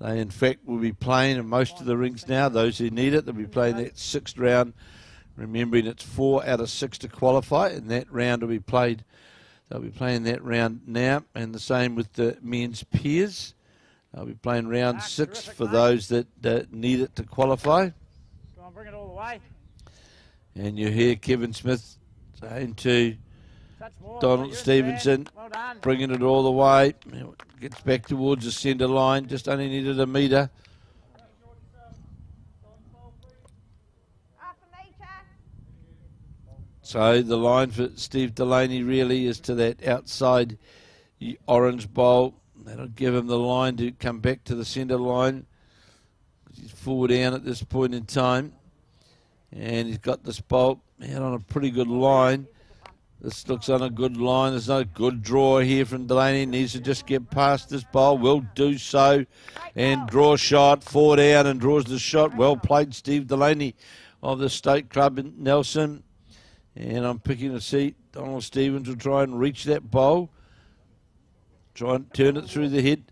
They in fact will be playing in most of the rinks now. Those who need it, they'll be playing that 6th round. Remembering it's 4 out of 6 to qualify, and that round will be played. They'll be playing that round now, and the same with the men's peers. They'll be playing round 6 for those that need it to qualify. Go on, bring it all the way. And you hear Kevin Smith saying to Donald Stevenson, bringing it all the way. Gets back towards the centre line, just only needed a metre. So the line for Steve Delaney really is to that outside orange bowl. That'll give him the line to come back to the centre line. He's 4 down at this point in time. And he's got this bolt out on a pretty good line. This looks on a good line. There's no good draw here from Delaney. Needs to just get past this bowl. Will do so. And draw shot. 4 down and draws the shot. Well played, Steve Delaney of the State Club in Nelson. And I'm picking a seat. Donald Stevens will try and reach that bowl. Try and turn it through the head.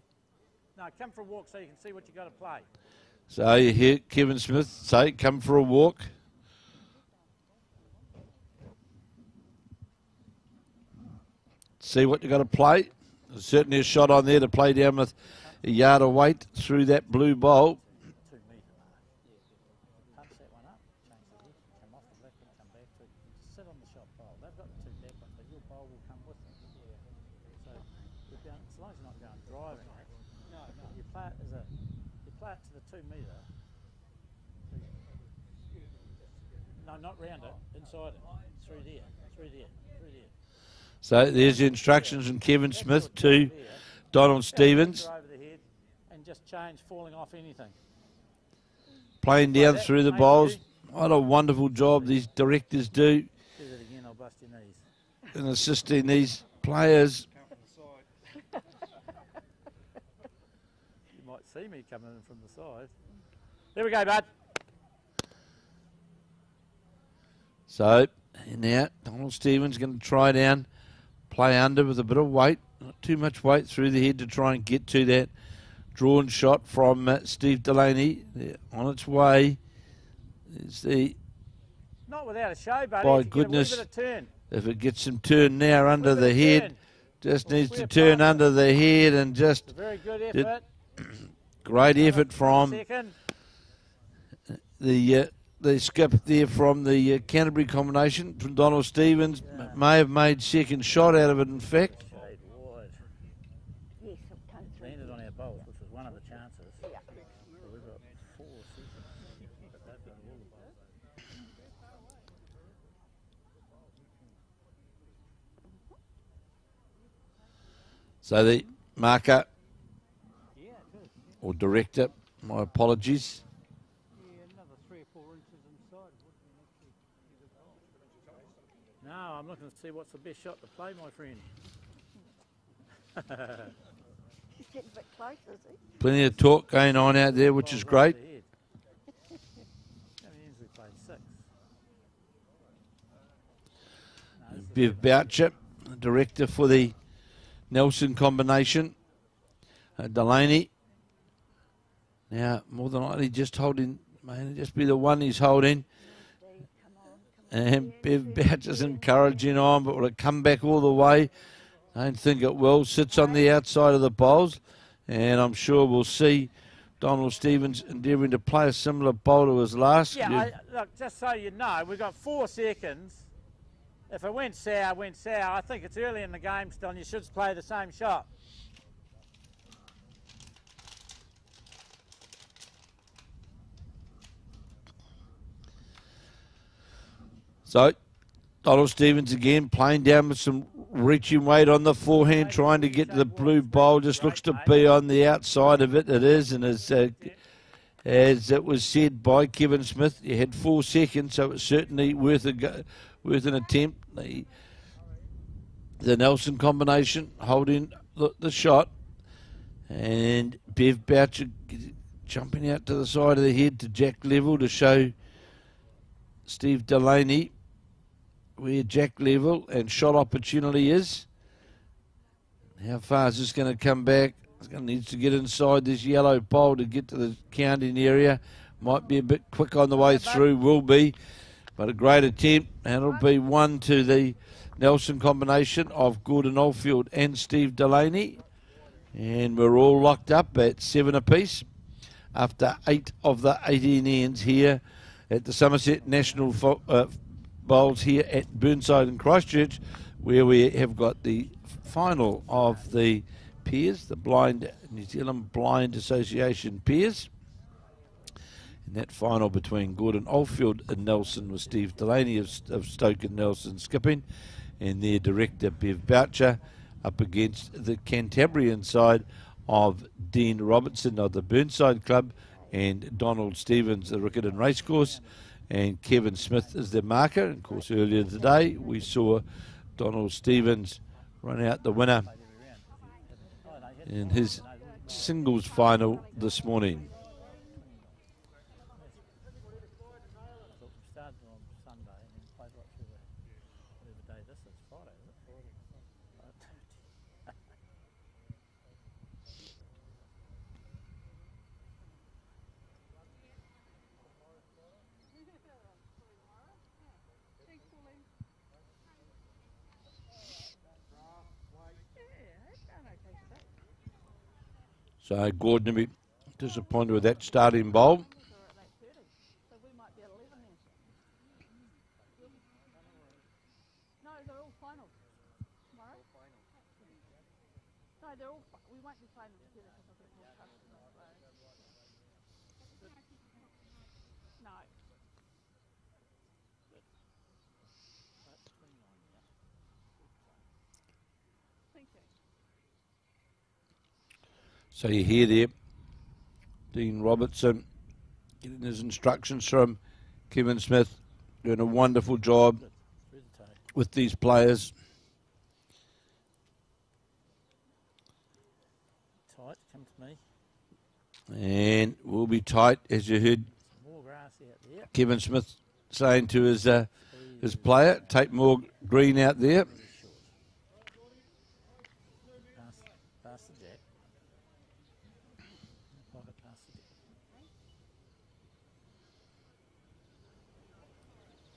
No, come for a walk so you can see what you got to play. So you hear Kevin Smith say, come for a walk. See what you got to play. There's certainly a shot on there to play down with a yard of weight through that blue bowl. 2 metre mark. Punch that one up, change the head, come off the left and come back to sit on the shot bowl. They've got the 2 back ones, but your bowl will come with them. So you're going, as long as you're not going driving it, you play it to the 2 metre. No, not round it, inside it, through there. So there's the instructions from Kevin Smith to Donald Stevens. Over the head and just change falling off anything. Playing down through the bowls. What a wonderful job these directors do Do that again, I'll bust your knees. in assisting these players. You might see me coming in from the side. There we go, bud. So now Donald Stevens going to try down play under with a bit of weight, not too much weight through the head to try and get to that drawn shot from Steve Delaney. They're on its way. Is the Not without a show, buddy. by If you goodness, get a wee bit of turn. if it gets some turn now under Wee bit the of head, turn. just needs to Clear turn path. under the head and just A very good did- effort. great effort from Second. the skip there from the Canterbury combination from Donald Stevens. May have made second shot out of it, in fact. Shade wide. Yes, it came through. Landed on our bowls, which was one of the chances. Yeah. So we've got 4 seconds. But they've got all the bowls. So the marker or director, my apologies. Another 3 or 4 inches inside. No, I'm looking to see what's the best shot to play, my friend. He's getting a bit close, is he? Plenty of talk going on out there, which is Bowls great. right ahead. How many innings we played? 6. No, this is the Bev Boucher, director for the Nelson combination. Delaney. Now, more than likely just holding, may just be the one he's holding. Steve, come on, come on. And Bev Boucher's encouraging on, but will it come back all the way? I don't think it will. Sits on the outside of the bowls, and I'm sure we'll see Donald Stevens endeavouring to play a similar bowl to his last. Yeah, look, just so you know, we've got 4 seconds. If it went sour, went sour. I think it's early in the game still, and you should play the same shot. So, Donald Stevens again playing down with some reaching weight on the forehand, trying to get to the blue bowl. Just looks to be on the outside of it. It is, and as it was said by Kevin Smith, you had 4 seconds, so it's certainly worth an attempt. The Nelson combination holding the shot, and Bev Boucher jumping out to the side of the head to Jack Level to show Steve Delaney where Jack Level and shot opportunity is. How far is this going to come back? It's going to need to get inside this yellow pole to get to the counting area. Might be a bit quick on the way through, will be. But a great attempt, and it'll be 1 to the Nelson combination of Gordon Oldfield and Steve Delaney. And we're all locked up at 7 apiece after 8 of the 18 ends here at the Summerset National Bowls here at Burnside and Christchurch, where we have got the final of the pairs, the New Zealand Blind Association pairs. And that final between Gordon Oldfield and Nelson with Steve Delaney of Stoke and Nelson skipping, and their director Bev Boucher up against the Cantabrian side of Dean Robertson of the Burnside Club and Donald Stevens, the Riccarton Racecourse, and Kevin Smith is the marker. And of course, earlier today we saw Donald Stevens run out the winner in his singles final this morning. Started on Sunday and then played right through whatever day this is. Friday, is it? So Gordon will be disappointed with that starting bowl. So we might be at 11 then. No, they're all finals tomorrow. No, they're all. We won't be playing them together because I've got more customers. No. Thank you. So you hear there, Dean Robertson getting his instructions from Kevin Smith, doing a wonderful job Through the toe. with these players. Tight, come to me. And will be tight, as you heard Some more grass out there. Kevin Smith saying to his player, take more green out there. past the jack. Pocket past the jack.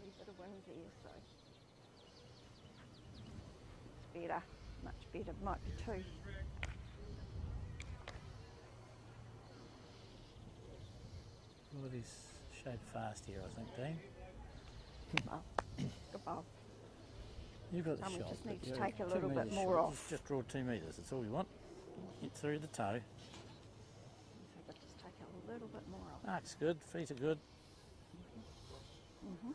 A bit of wind there, so it's better, much better. Might be two. Well, he's shaped fast here, I think, Dean. Above. Above. You've got the And we shot. just need but to you're take a 2 little bit metres more short. off. Just draw 2 metres, that's all you want. Hit through the toe. So we'll just take a little bit more off. Arc's good, feet are good. Mm-hmm.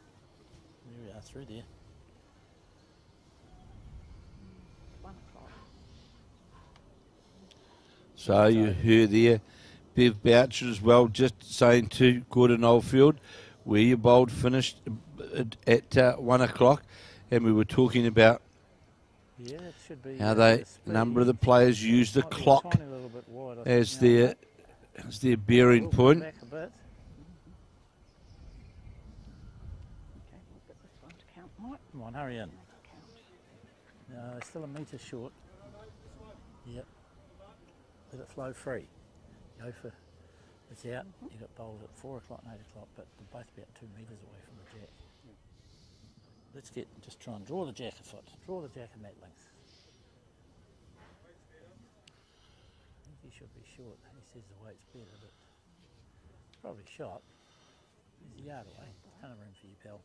There we are, through there. 1 o'clock. So you heard there, Bev Boucher as well, just saying to Gordon Oldfield, where your bowled finished at 1 o'clock, and we were talking about Yeah, it should be. how they a number of the players use the clock as their bearing point. Back a bit. Okay, we'll get this one to count, Mike. Come on, hurry in. Count. No, they're still a metre short. Yep. Let it flow free. Go for. It's out. You got bowled at 4 o'clock and 8 o'clock, but they're both about 2 metres away from the jack. Let's just try and draw the jack a foot. Draw the jack in that length. I think he should be short. He says the weight's better, but probably shot. He's a yard away. Ton of room for you, pal.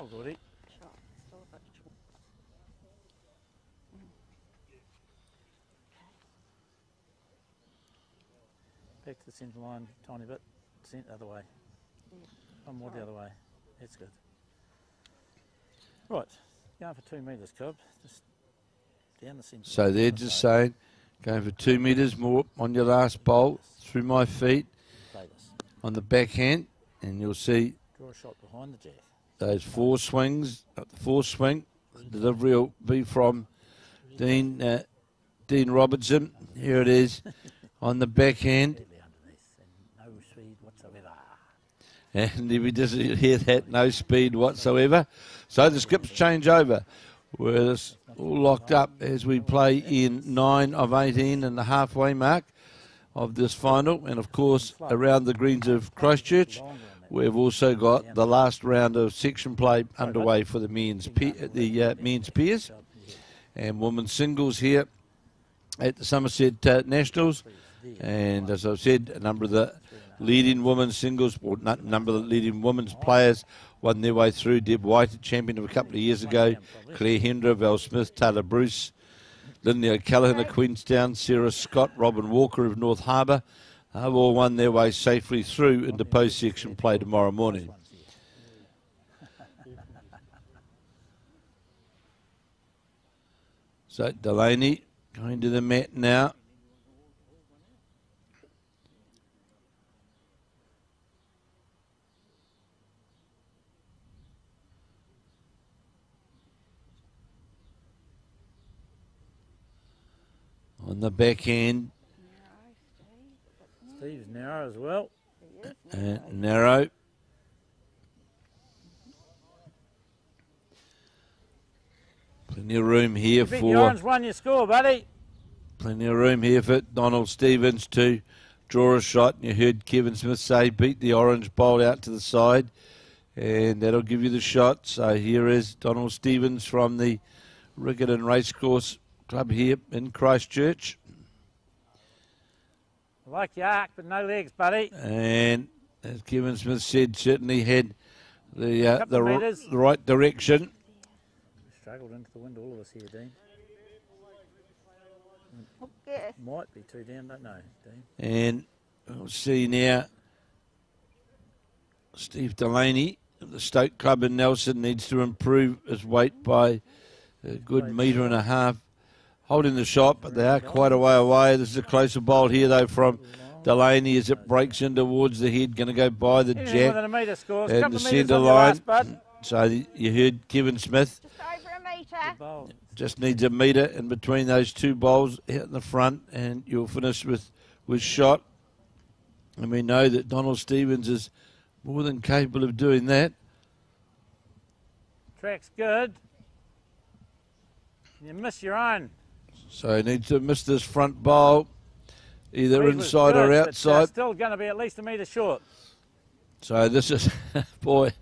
Oh, goody. Shot. Still a bit short. Back to the centre line, tiny bit. Other way. One more the other way. That's good. Right, going for 2 metres, Cobb. Just down the centre. So they're just saying, going for 2 metres more on your last bowl, through my feet, Play this. on the backhand, and you'll see Draw a shot behind the jack. those 4 swings, up the 4th swing. The delivery will be from Dean Robertson. Here it is, on the backhand. Deadly underneath and no speed whatsoever. And if he doesn't hear that, no speed whatsoever. So the skips change over. We're all locked up as we play in 9 of 18 and the halfway mark of this final. And of course, around the greens of Christchurch, we've also got the last round of section play underway for the men's pairs and women's singles here at the Summerset Nationals. And as I've said, a number of the leading women's singles, or a number of the leading women's players won their way through. Deb White, champion of a couple of years ago. Claire Hendra, Val Smith, Taylor Bruce, Linda O'Callaghan of Queenstown, Sarah Scott, Robin Walker of North Harbour. Have all won their way safely through into post-section play tomorrow morning. So Delaney going to the mat now. On the backhand, Steve's narrow as well. and narrow. Plenty of room here The for orange won your score, buddy. plenty of room here for Donald Stevens to draw a shot. And you heard Kevin Smith say, beat the orange bowl out to the side, and that'll give you the shot. So here is Donald Stevens from the Riccarton Racecourse Club here in Christchurch. I like your arc, but no legs, buddy. And as Kevin Smith said, certainly had the Couple of metres. the right direction. Struggled into the wind, all of us here, Dean. Yes. Might be 2 down, don't know, Dean. And we'll see now Steve Delaney of the Stoke Club in Nelson needs to improve his weight by a good metre and a half. Holding the shot, but they are quite a way away. This is a closer bowl here, though, from Delaney as it breaks in towards the head. Going to go by the Anything jack within a metre scores. and Couple the of metres centre on your line. last, bud. So you heard Kevin Smith. Just over a metre. Bowl. Just needs a metre in between those 2 bowls out in the front, and you'll finish with shot. And we know that Donald Stevens is more than capable of doing that. Track's good. You miss your own. So he needs to miss this front bowl, either Reed was inside good, or but, outside. still going to be at least a metre short. So this is, boy,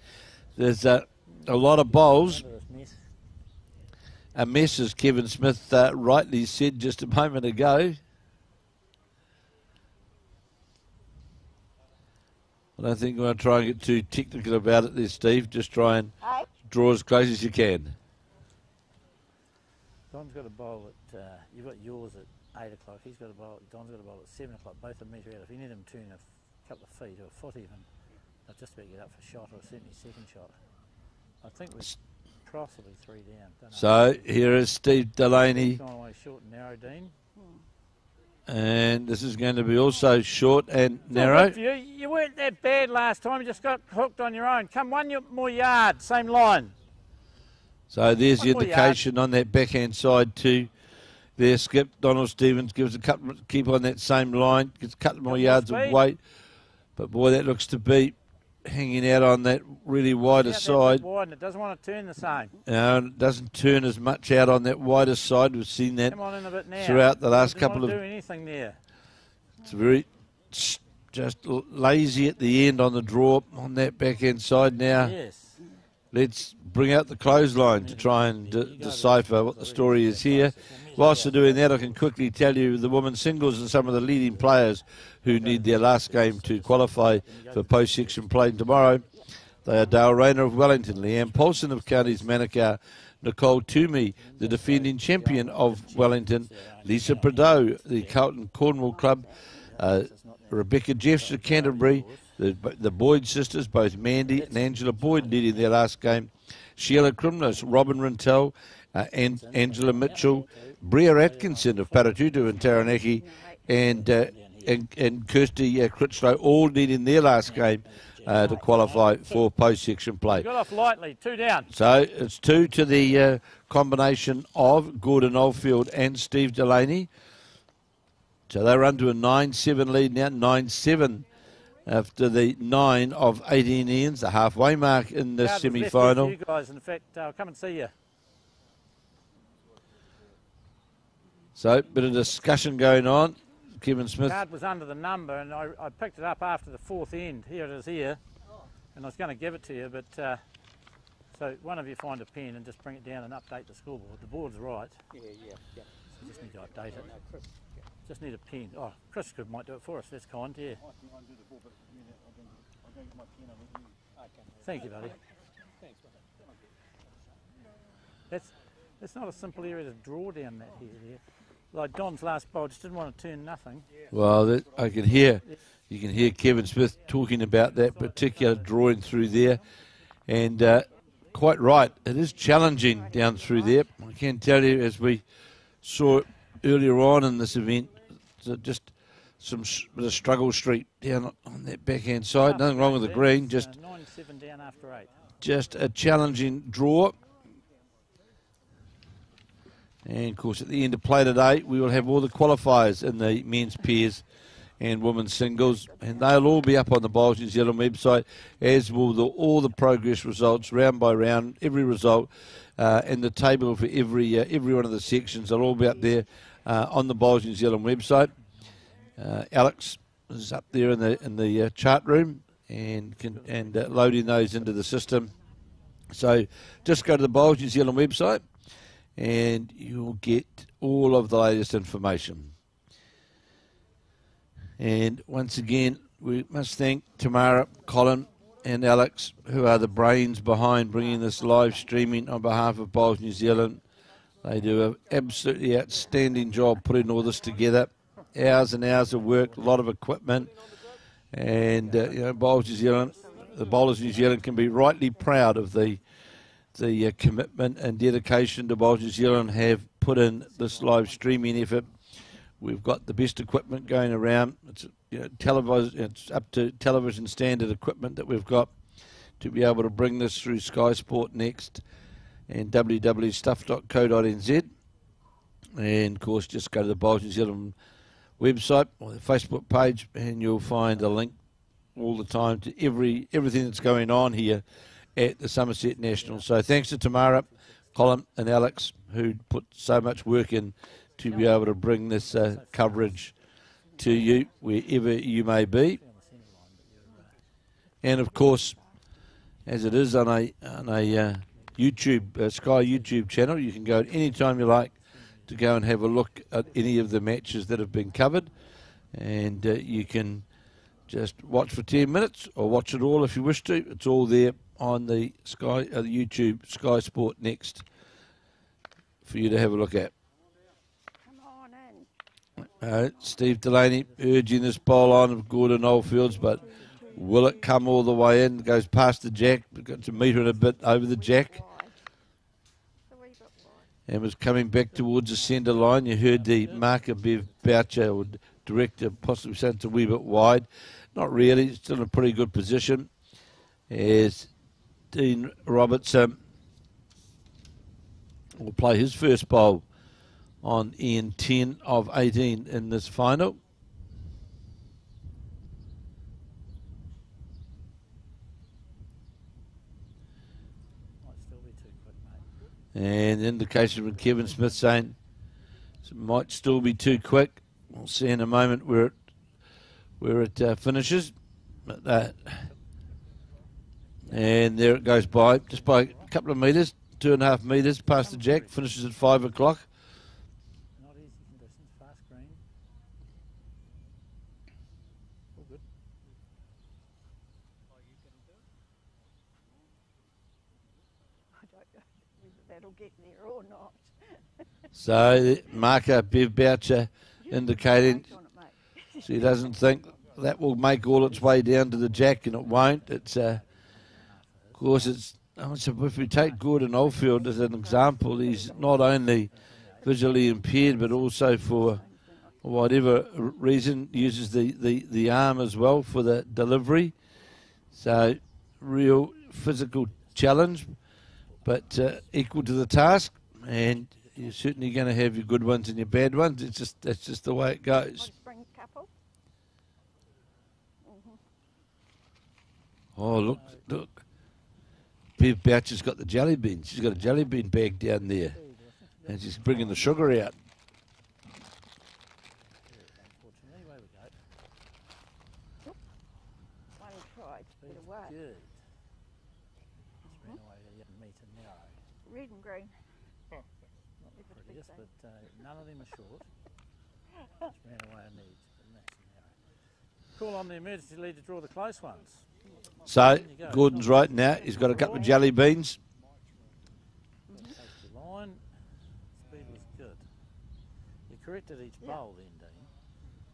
there's a lot of bowls. Under this mess. A mess, as Kevin Smith rightly said just a moment ago. I don't think we're going to try and get too technical about it there, Steve. Just try and draw as close as you can. Don's got a bowl at, you've got yours at 8 o'clock, Don's got a bowl at 7 o'clock, both of them measure out. If you need them to turn a couple of feet or a foot even, they'll just about get up for a shot or certainly a second shot. I think we're possibly 3 down. Don't know. So here is Steve Delaney. Gone away short and narrow, Dean. And this is going to be also short and narrow. You weren't that bad last time, you just got hooked on your own. Come one more yard, same line. So there's the One more indication on that backhand side to their skip. Donald Stevens gives a couple, keep on that same line, gets a couple more yards of weight. But boy, that looks to be hanging out on that really wider side. Wide and it doesn't want to turn the same. And it doesn't turn as much out on that wider side. We've seen that Come on in a bit now. throughout the last couple of. Do anything there. It's very just lazy at the end on the draw on that backhand side now. Yes. Let's bring out the clothesline to try and decipher what the story is here. Whilst they're doing that, I can quickly tell you the women's singles and some of the leading players who need their last game to qualify for post-section play tomorrow. They are Dale Rayner of Wellington, Leanne Paulson of Counties Manukau, Nicole Toomey, the defending champion of Wellington, Lisa Prideaux, the Carlton Cornwall Club, Rebecca Jeffs of Canterbury, the Boyd sisters, both Mandy and Angela Boyd leading their last game, Sheila Crimnos, Robin Rintel, and Angela Mitchell, Bria Atkinson of Paratutu and Taranaki, and Kirsty Critchlow, all needing their last game to qualify for post-section play. Got off lightly, 2 down. So it's 2 to the combination of Gordon Oldfield and Steve Delaney. So they're under a 9-7 lead now, 9-7 after the 9 of 18 ends, the halfway mark in the semi-final. You guys, in fact, I'll come and see you. So, bit of discussion going on. Kevin Smith. The card was under the number, and I picked it up after the 4th end. Here it is here. And I was going to give it to you, but so one of you find a pen and just bring it down and update the scoreboard. The board's right. Yeah. So you just need to update it. Just need a pen. Oh, Chris might do it for us. That's kind, yeah. Thank you, buddy. That's not a simple area to draw down that here. Like Don's last bowl just didn't want to turn nothing. Well, I can hear, you can hear Kevin Smith talking about that particular drawing through there. And quite right, it is challenging down through there. I can tell you, as we saw earlier on in this event, just some bit of struggle street down on that backhand side. Nothing wrong with the green, just 9-7 down after 8. Just a challenging draw. And of course, at the end of play today, we will have all the qualifiers in the men's pairs and women's singles, and they'll all be up on the Bowls New Zealand website, as will all the progress results, round by round, every result, and the table for every one of the sections. They'll all be up there on the Bowls New Zealand website. Alex is up there in the chart room and loading those into the system. So just go to the Bowls New Zealand website, and you'll get all of the latest information. And once again, we must thank Tamara, Colin and Alex, who are the brains behind bringing this live streaming on behalf of Bowls New Zealand. They do an absolutely outstanding job putting all this together. Hours and hours of work, a lot of equipment. And, Bowls New Zealand, the Bowlers New Zealand can be rightly proud of the commitment and dedication to Bowls New Zealand have put in this live streaming effort. We've got the best equipment going around. It's it's up to television standard equipment that we've got to be able to bring this through Sky Sport Next and www.stuff.co.nz. And of course, just go to the Bowls New Zealand website or the Facebook page, and you'll find a link all the time to everything that's going on here at the Summerset National. So thanks to Tamara, Colin and Alex, who put so much work in to be able to bring this coverage to you wherever you may be. And of course, as it is on a YouTube Sky YouTube channel, you can go at any time you like to go and have a look at any of the matches that have been covered, and you can just watch for 10 minutes or watch it all if you wish to. It's all there on the YouTube Sky Sport Next for you to have a look at. Come on in. Steve Delaney urging this bowl on of Gordon Oldfields, but will it come all the way in? Goes past the jack, got to meter it a bit over the jack, and was coming back towards the centre line. You heard the marker Bev Boucher, or director, possibly saying it's a wee bit wide. Not really, still in a pretty good position. As Dean Robertson will play his first bowl on Ian 10 of 18 in this final. And indication from Kevin Smith saying it might still be too quick. We'll see in a moment where it finishes. But, and there it goes by, just by a couple of metres, 2.5 metres past the jack. Finishes at 5 o'clock. Not easy conditions, fast green. All good. I don't know whether that'll get there or not. So the marker Bev Boucher indicating she doesn't think that will make all its way down to the jack, and it won't. It's of course it's. If we take Gordon Oldfield as an example, he's not only visually impaired but also for whatever reason uses the arm as well for the delivery. So real physical challenge, but equal to the task, and you're certainly going to have your good ones and your bad ones. That's just the way it goes. Oh, look. Bev Boucher's got the jelly beans. She's got a jelly bean bag down there, and she's bringing the sugar out. One tried, bit away. Good. Just ran away a metre narrow. Red and green. Not the prettiest, but none of them are short. Just ran away a neat, but nice and narrow. Call on the emergency lead to draw the close ones. So Gordon's right now. He's got a couple of jelly beans. Takes the line. Speed was good. You corrected each bowl then, Dean.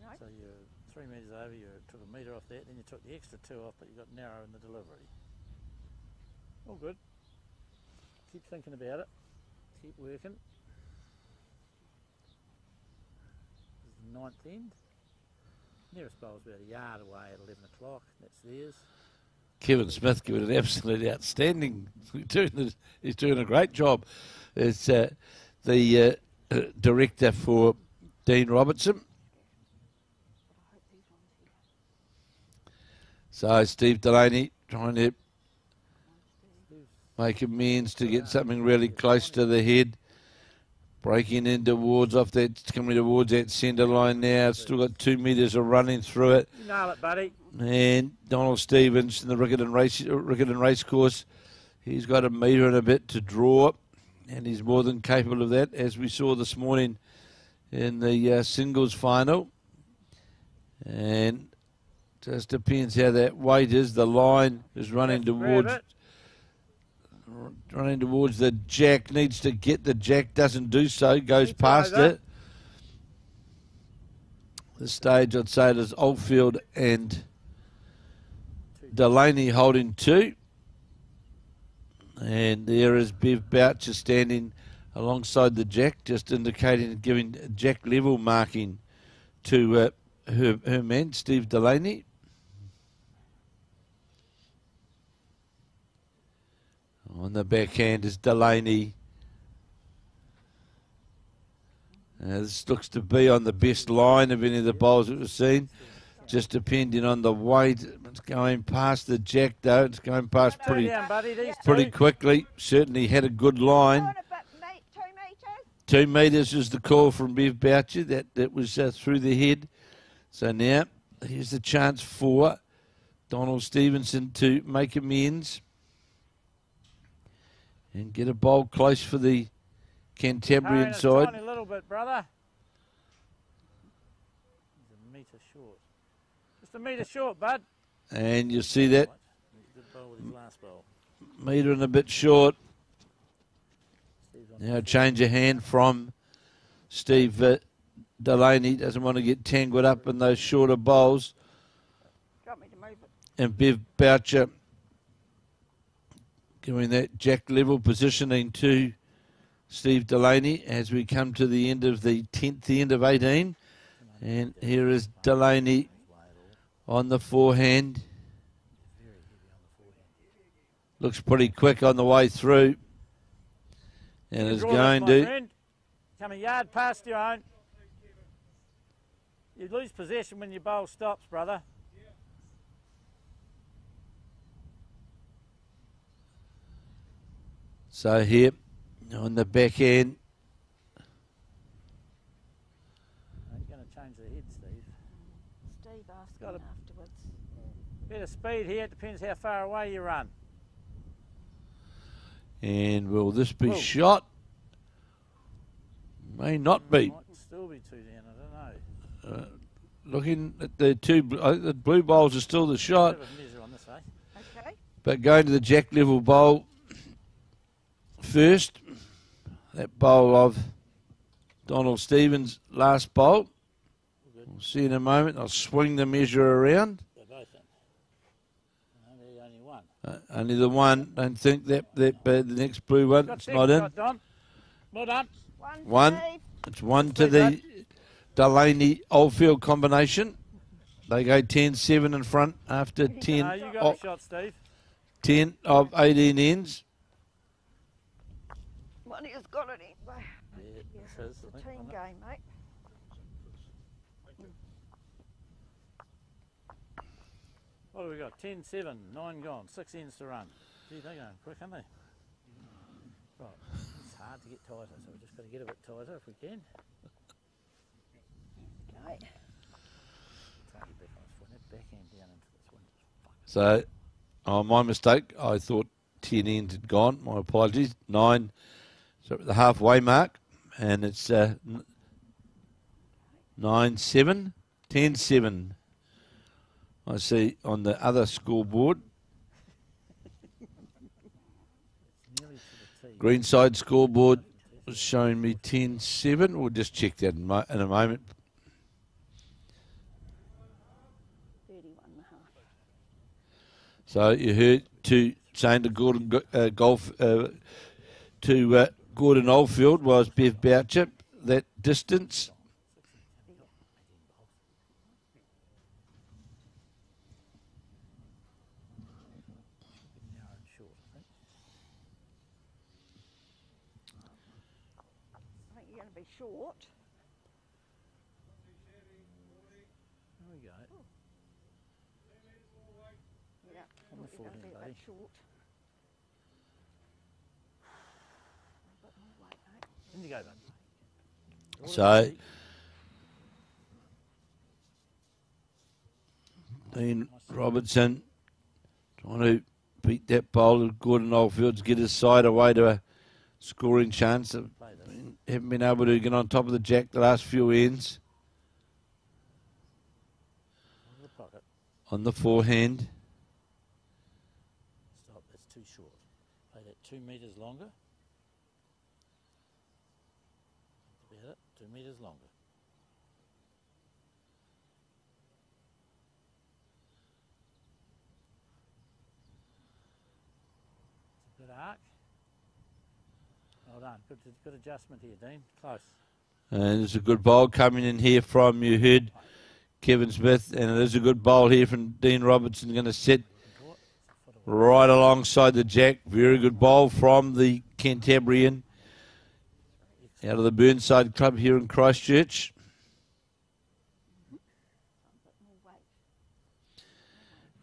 No. So you're 3 metres over, you took a metre off that, then you took the extra 2 off, but you got narrow in the delivery. All good. Keep thinking about it. Keep working. This is the 9th end. Nearest bowl's about a yard away at 11 o'clock. That's theirs. Kevin Smith giving it absolutely outstanding. He's doing a great job. It's the director for Dean Robertson. So Steve Delaney trying to make amends to get something really close to the head. Breaking in towards coming towards that centre line now. It's still got 2 metres of running through it. You nail it, buddy. And Donald Stevens in the Riccarton Racecourse, he's got a metre and a bit to draw, and he's more than capable of that, as we saw this morning in the singles final. And just depends how that weight is. The line is running towards the jack, needs to get the jack, doesn't do so, goes past it. This stage, I'd say, there's Oldfield and Delaney holding 2. And there is Bev Boucher standing alongside the jack, just indicating, giving jack level marking to her man, Steve Delaney. On the backhand is Delaney. This looks to be on the best line of any of the bowls that we've seen. Just depending on the weight. It's going past the jack though. It's going past pretty quickly. Certainly had a good line. 2 metres is the call from Bev Boucher. That was through the head. So now here's the chance for Donald Stevenson to make amends and get a bowl close for the Cantabrian side. Tiny little bit, brother. He's a metre short. Just a metre short, bud. And you see that. Good bowl with his last bowl. Metre and a bit short. Now change of hand from Steve Delaney. Doesn't want to get tangled up in those shorter bowls. Got me to move it. And Bev Boucher giving that jack level positioning to Steve Delaney as we come to the end of the 10th, the end of 18. And here is Delaney on the forehand. Looks pretty quick on the way through. And is going to... Come a yard past your own. You lose possession when your bowl stops, brother. So here on the back end. You're going to change the head, Steve. Steve asked me Got a afterwards. bit of speed here. It depends how far away you run. And will this be Whoa. shot? May not be. Might still be two down, I don't know. Looking at the the blue bowls are still the shot. Bit of a measure on this, eh? Okay. But going to the jack level bowl first. That bowl of Donald Stevens' last bowl. We'll see in a moment. I'll swing the measure around. They're both in. Only one. Only the one. Don't think that the next blue one. Got It's six, not in. got Don. Well done. One. Steve. It's one to the Delaney Oldfield combination. They go 10-7 in front after 10, No, you got the shot, Steve. 10 of 18 ends. One has got it anyway. Yeah, Yes, it is, it's I a think, team isn't it? game, mate. What have we got? 10-7, 9 gone, 6 ends to run. Gee, they're going quick, aren't they? Right, it's hard to get tighter, so we've just got to get a bit tighter if we can. Okay. Try to get back on his foot, that backhand down into this one. So, my mistake. I thought 10 ends had gone. My apologies. 9. So at the halfway mark. And it's 9-7. 10-7. I see on the other scoreboard. Nearly to the tee. Greenside scoreboard was showing me 10-7. We'll just check that in a moment. 31 and a half. So you heard saying to Gordon Gordon Oldfield was Bev Boucher. That distance. Narrow and short, I think. I think you're going to be short. There we go. Yeah, On the I thought you were going to 14, be a buddy. bit short. A bit more weight, mate. In you go, bud. So Dean Robertson trying to beat that bowler. Gordon Oldfields get his side away to a scoring chance. Haven't been able to get on top of the jack the last few ends. Over the pocket. On the forehand. Stop, that's too short. Play that 2 metres longer. That's about it, 2 metres longer. It's a good arc. Well done, good adjustment here, Dean. Close. And there's a good bowl coming in here from, you heard, Kevin Smith. And there's a good bowl here from Dean Robertson. Going to sit right alongside the jack. Very good bowl from the Cantabrian out of the Burnside Club here in Christchurch.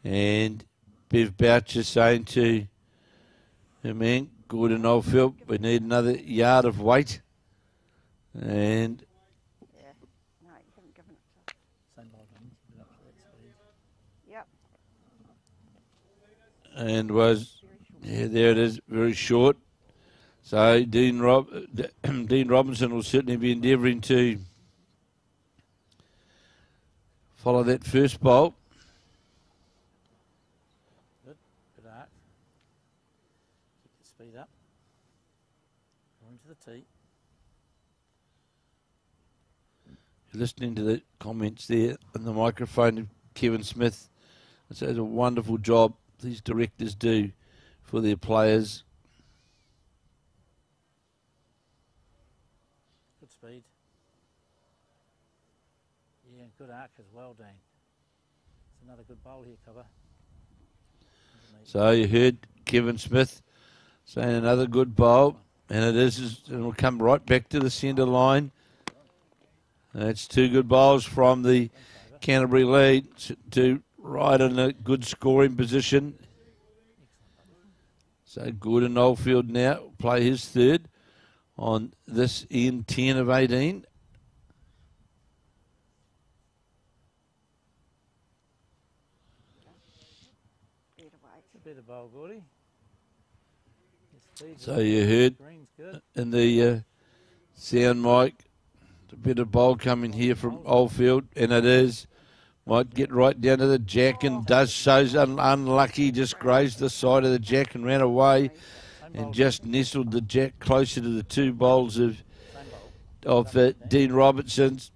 And Bev Boucher saying to her man, Gordon Oldfield, we need another yard of weight. And Yeah. No, you haven't given it to us. Same bowl, didn't you? But up to that speed. Yep. and was, Very short. yeah, there it is, very short. So Dean Robinson will certainly be endeavouring to follow that first bowl. Good. Good arc. Keep the speed up. Go into the tee. You're listening to the comments there on the microphone of Kevin Smith. It's a wonderful job these directors do for their players. Good speed. Yeah, good arc as well, Dean. It's another good bowl here, cover. So you heard Kevin Smith saying another good bowl, and it'll come right back to the centre line. That's two good bowls from the Canterbury lead to right in a good scoring position. So Gordon Oldfield now play his third on this in 10 of 18. A bit of bowl, Gordy. So you heard in the sound mic, a bit of bowl coming here from Oldfield, and it is. Might get right down to the jack and does so. Unlucky, just grazed the side of the jack and ran away and just nestled the jack closer to the two bowls of Dean Robertson's.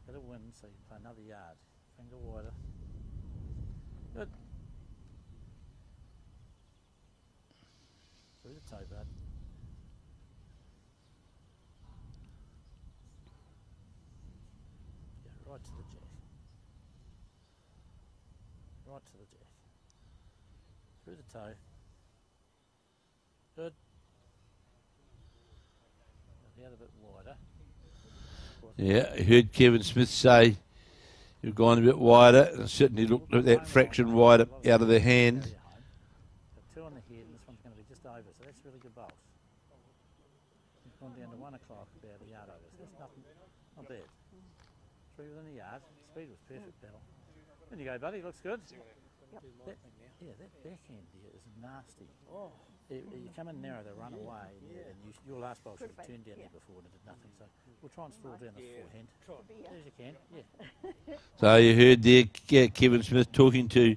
Better win, so you play another yard. Finger wider. Good. Through the toe, bud. Yeah, right to the jack. Right to the jack. Through the toe. Good. The other bit wider. Yeah, I heard Kevin Smith say you've gone a bit wider, and certainly looked at that fraction wider out of the hand. Got two on the head, and this one's going to be just over, so that's really good bowls. We've gone down to 1 o'clock, about a yard over, so that's nothing, not bad. Three within the yard, speed was perfect, Battle. There you go, buddy, looks good. That backhand there is nasty. You come in narrow, they run away, and your last bowl should have turned down there before and it did nothing. So we'll try and stall down the forehand. As you can, yeah. So you heard there Kevin Smith talking to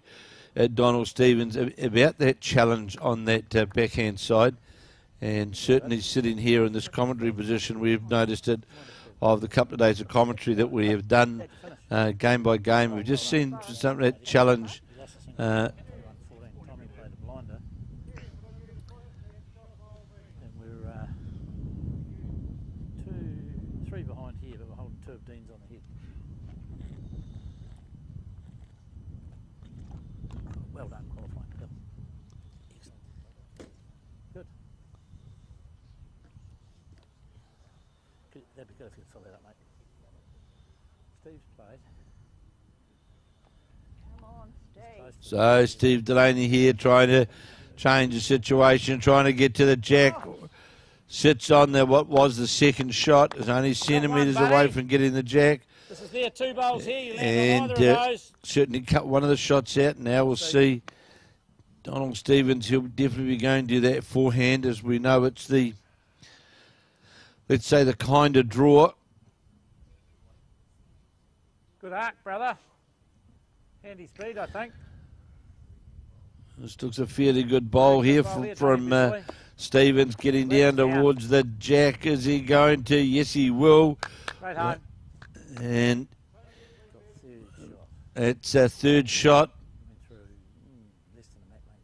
Donald Stevens about that challenge on that backhand side, and certainly sitting here in this commentary position, we've noticed it of the couple of days of commentary that we have done game by game. We've just seen some of that challenge. Three behind here, but we're holding two of Dean's on the head. Well done, qualifying. Bill. Excellent. Good. That'd be good if you could fill that up, mate. Steve's played. Come on, Steve. So Steve Delaney here trying to change the situation, trying to get to the jack. Sits on there. What was the second shot? Is only centimetres away from getting the jack. This is there, two bowls here. You land on either of those. Certainly cut one of the shots out. Now we'll see Donald Stevens. He'll definitely be going to do that forehand, as we know it's the, let's say, the kind of draw. Good arc, brother. Handy speed, I think. This looks a fairly good bowl here from Stevens, getting down towards the jack. Is he going to? Yes, he will. Right home. And it's a third shot. Less than a mat length.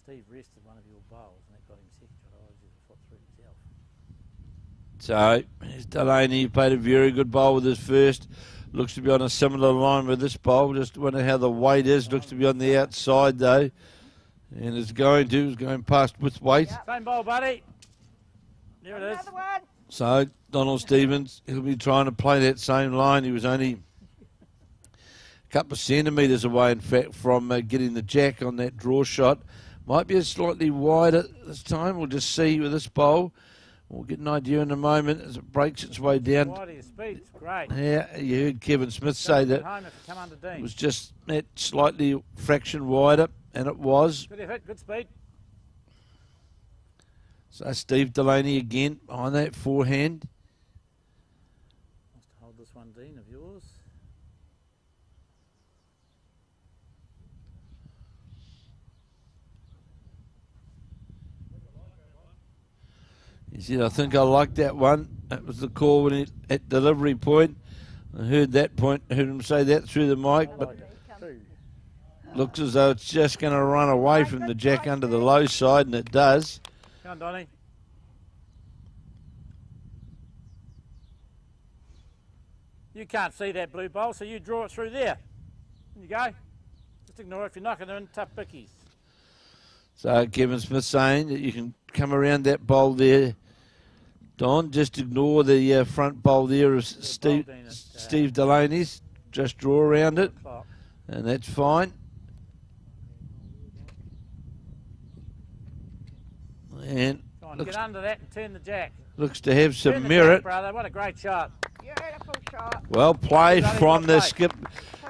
Steve rested one of your bowls and that got him second shot. I was foot through himself. So here's Delaney. He played a very good bowl with his first. Looks to be on a similar line with this bowl. Just wonder how the weight is. Looks to be on the outside though. And it's going past with weight. Same bowl, buddy. There it is. Another one. So Donald Stevens, he'll be trying to play that same line. He was only a couple of centimetres away, in fact, from getting the jack on that draw shot. Might be a slightly wider this time. We'll just see with this bowl. We'll get an idea in a moment as it breaks its way down. Wide your speed's great. Yeah, you heard Kevin Smith say that Home if you come under it Dean. was just that slightly fraction wider, and it was. Good effort, good speed. So Steve Delaney again on that forehand. Wants to hold this one, Dean, of yours. He said, I think I like that one. That was the call when at delivery point. I heard that point, heard him say that through the mic, but looks as though it's just going to run away from the jack under the low side, and it does. Come on, Donnie. You can't see that blue bowl, so you draw it through there. There you go. Just ignore it if you're knocking them in tough pickies. So Kevin Smith saying that you can come around that bowl there, Don. Just ignore the front bowl there of Steve Delaney's. Just draw around it, and that's fine. And Come on, get under that and turn the jack. Looks to have Turn some the merit. jack, brother. What a great shot. Beautiful shot. Well played from the skip.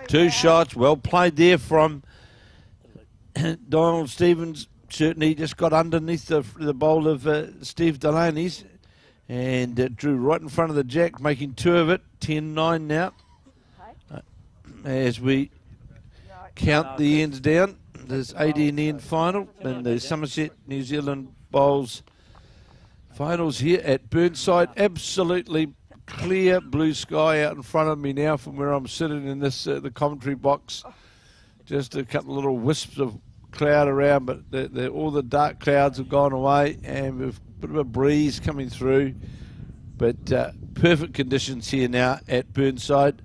Two shots. Well played there from Donald Stevens. Certainly just got underneath the bowl of Steve Delaney's and drew right in front of the jack, making two of it. 10-9 now. As we count the ends down. There's 8 in the end final and the Summerset New Zealand Bowls finals here at Burnside. Absolutely clear blue sky out in front of me now from where I'm sitting in this the commentary box. Just a couple of little wisps of cloud around, but all the dark clouds have gone away, and we've a bit of a breeze coming through. But perfect conditions here now at Burnside.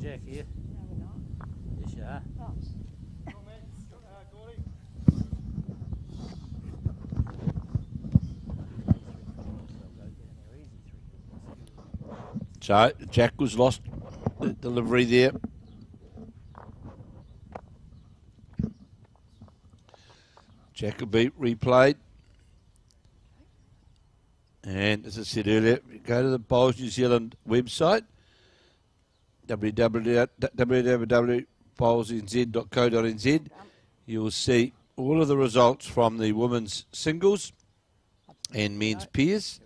Jack here. No, we're not. Yes, you are. Oh. So Jack was lost the delivery there. Jack will be replayed. And as I said earlier, go to the Bowls New Zealand website, www.bowlsnz.co.nz. You will see all of the results from the women's singles and men's pairs,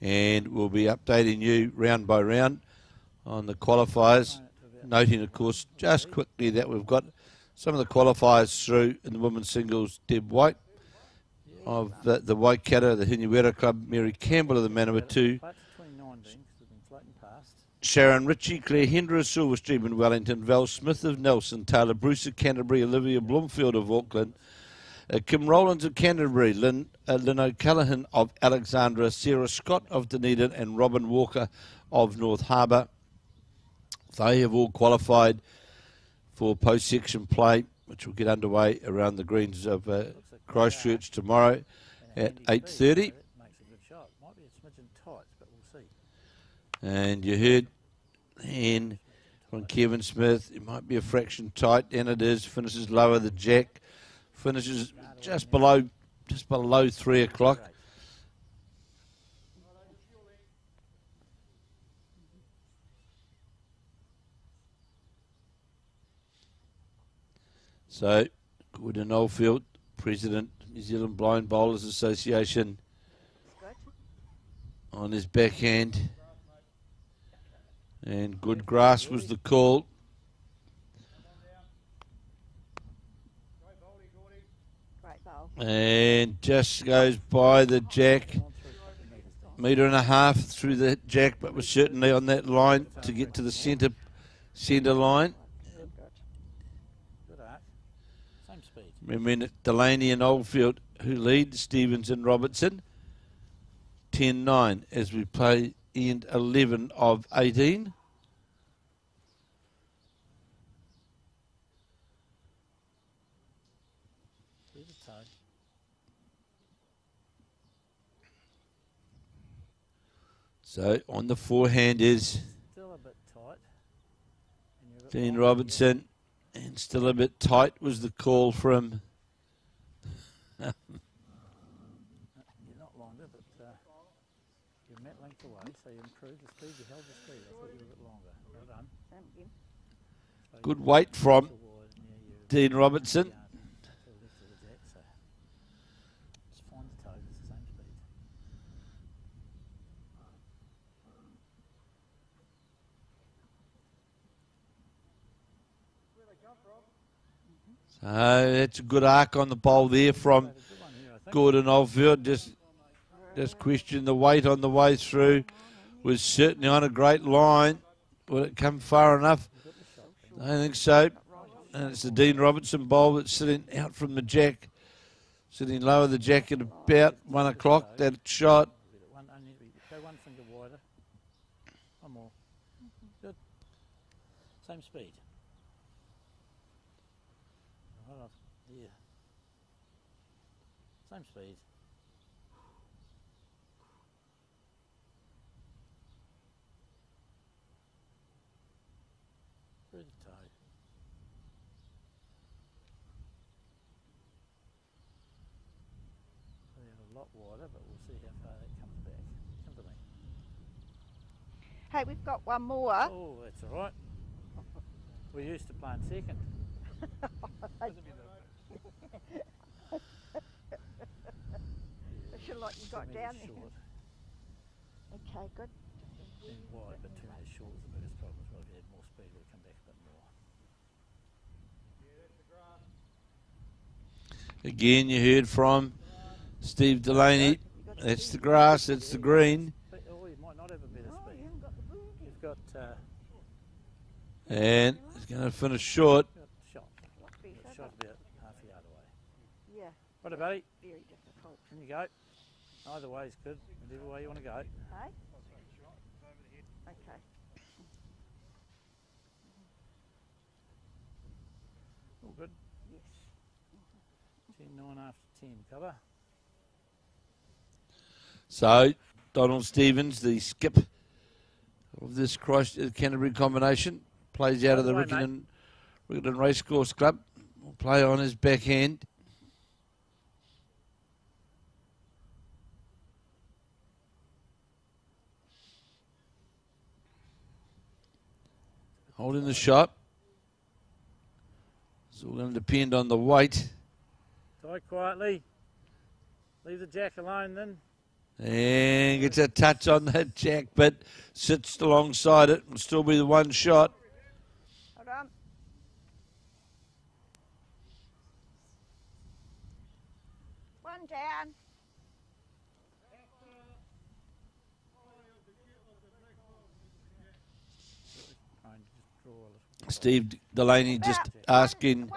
and we'll be updating you round by round on the qualifiers, noting of course just quickly that we've got some of the qualifiers through in the women's singles. Deb White of the Waikato, the Hinuera Club, Mary Campbell of the Manawatu, Sharon Ritchie, Claire Hendra of Silverstream in Wellington, Val Smith of Nelson, Taylor Bruce of Canterbury, Olivia Bloomfield of Auckland, Kim Rowlands of Canterbury, Lynn O'Callaghan of Alexandra, Sarah Scott of Dunedin, and Robin Walker of North Harbour. They have all qualified for post-section play, which will get underway around the greens of Christchurch tomorrow at 8:30. And you heard and from Kevin Smith, it might be a fraction tight, and it is. Finishes lower the jack, finishes just below 3 o'clock. So, Gordon Oldfield, President, New Zealand Blind Bowlers Association, on his backhand. And good grass was the call. And just goes by the jack. Metre and a half through the jack, but was certainly on that line to get to the centre line. Remember, Delaney and Oldfield who lead, Stevens and Robertson. 10-9 as we play end 11 of 18. Here's a toe. So on the forehand is Still a bit tight. And you're a bit Dean long Robertson, and still a bit tight was the call from here. You're not longer, but you're met length away, so you improved the speed. You held the speed. I thought you were a bit longer. Well done. Thank you. So good you weight from to wide, and you Dean Robertson. to the left of the jack, so just find the toes. It's the same speed. So that's a good arc on the bowl there from Had a good one here, I think. Gordon Oldfield. Just question the weight on the way through. Was certainly on a great line. Will it come far enough? I don't think so. And it's the Dean Robertson bowl that's sitting out from the jack. Sitting lower the jack at about 1 o'clock. That shot. Go one finger wider. One more. Good. Same speed. Hold on. Yeah. Same speed. Through the toe. So you're a lot wider, but we'll see how far that comes back. Come to me. Hey, we've got one more. Oh, that's all right. We're used to playing second. Feel like you got 2 down metres there. short. Okay, good. Being wide, but 2 metres short is the biggest problem as well. If you had more speed, it would come back a bit more. Again, you heard from Steve Delaney. That's the grass, that's the green. But, oh, you might not have a better Oh, speed. you haven't got the boogie. You've got And it's going to finish short. shot. What beef, You've have shot I? about half a yard away. Yeah, Right, buddy. very difficult. In you go. Either way is good. Whatever way you want to go. Hey? Okay. All good. Yes. 10-9 after 10. Cover. So, Donald Stevens, the skip of this Canterbury combination, plays out of the By the way, Riccarton Racecourse Club. Will play on his backhand. Holding the shot. It's all going to depend on the weight. Tie quietly. Leave the jack alone then. And gets a touch on that jack, but sits alongside it. Will still be the one shot. Hold on. One down. Trying to just draw a little. Steve Delaney just asking, 1.5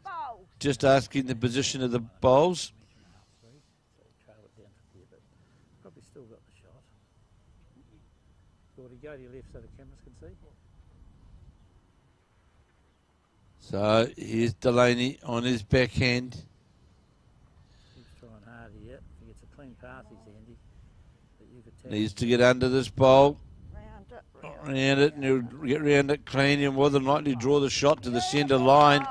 bowls. just asking the position of the bowls. Measurement half 3. So you trail it down from here, but probably still got the shot. Gordy, go to your left so the cameras can see. So here's Delaney on his backhand. Keeps trying hard here. If he gets a clean path, he's handy. But you could tag Needs him. to get under this bowl. Round it. Around it, and he'll get round it clean and more than likely draw the shot to the centre line,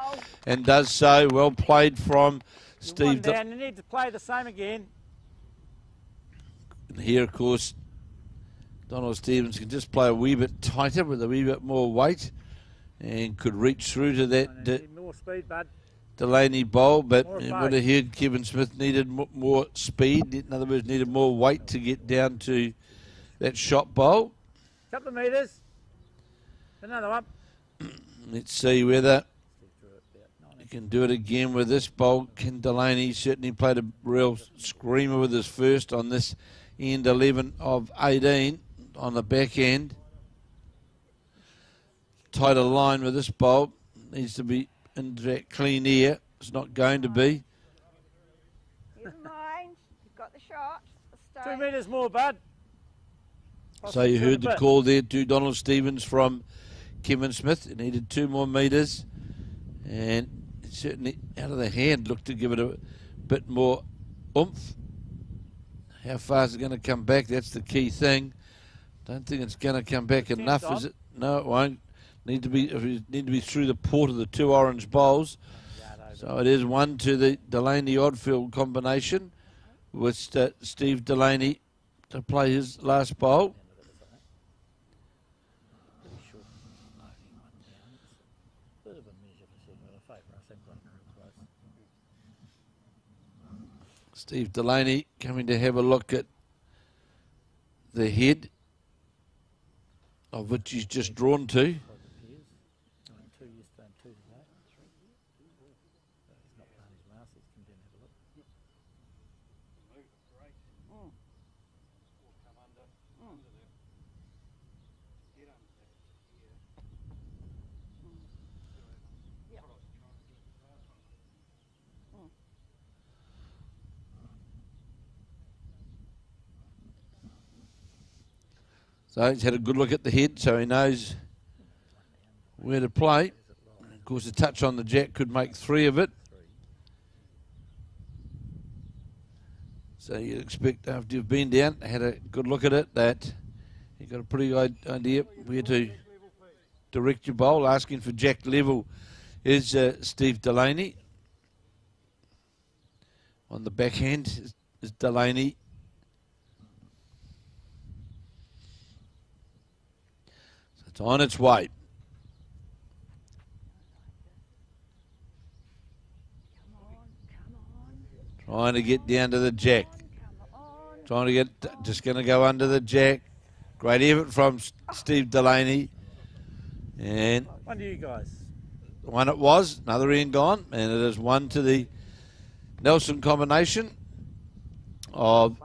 and does so. Well played from You're one Steve. down. You need to play the same again. And here, of course, Donald Stevens can just play a wee bit tighter with a wee bit more weight, and could reach through to that And you need more speed, bud. Delaney bowl, but More you both. would have heard Kevin Smith needed more speed. In other words, needed more weight to get down to that shot bowl. Couple of metres. Another one. Let's see whether Steve drew it about 9 he can do it again with this bowl. Ken Delaney certainly played a real screamer with his first on this end 11 of 18 on the back end. Tighter line with this bowl. Needs to be into that clean air. It's not going to be. Never mind. You've got the shot. A 2 stone. metres more, bud. So you heard the call there to Donald Stevens from Kevin Smith. It needed 2 more metres. And it certainly out of the hand looked to give it a bit more oomph. How far is it going to come back? That's the key thing. Don't think it's going to come back enough, is it? No, it won't. Need to be through the port of the 2 orange bowls. So it is 1 to the Delaney-Oddfield combination with Steve Delaney to play his last bowl. Steve Delaney coming to have a look at the head, of which he's just drawn to. So he's had a good look at the head, so he knows where to play. Of course, a touch on the jack could make 3 of it. So you'd expect after you've been down, had a good look at it, that you've got a pretty good idea where to direct your bowl. Asking for jack level is Steve Delaney. On the backhand is Delaney. It's on its way. Trying to get down to the jack. Trying to get, just going to go under the jack. Great effort from Steve Delaney. And one to you guys. One it was, another end gone, and it is 1 to the Nelson combination of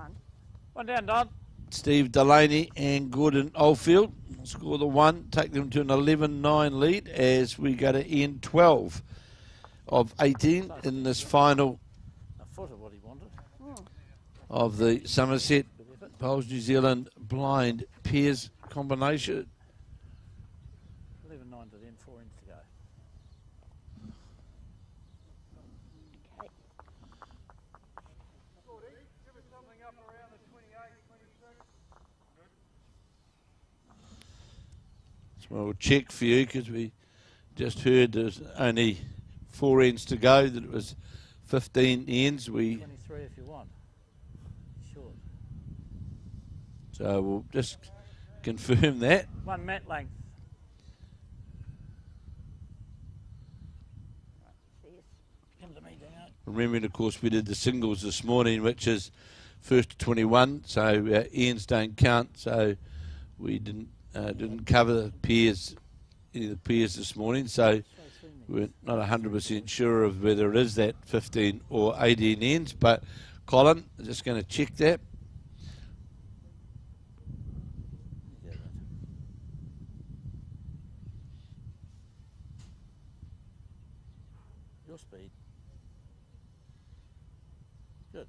one down, Don. Steve Delaney and Gordon Oldfield. Score the 1, take them to an 11-9 lead as we go to end 12 of 18 in this final of the Summerset Bowls New Zealand blind pairs combination. 11-9 to them, 4 ends to go. We'll check for you because we just heard there's only 4 ends to go, that it was 15 ends. 23 if you want. Sure. So we'll just confirm that. 1 mat length. Come to me, Dino. Remembering, of course, we did the singles this morning, which is 1st to 21, so ends don't count, so we didn't cover the pairs, any of the pairs this morning, so we're not 100% sure of whether it is that 15 or 18 ends. But Colin, just going to check that. Your speed. Good.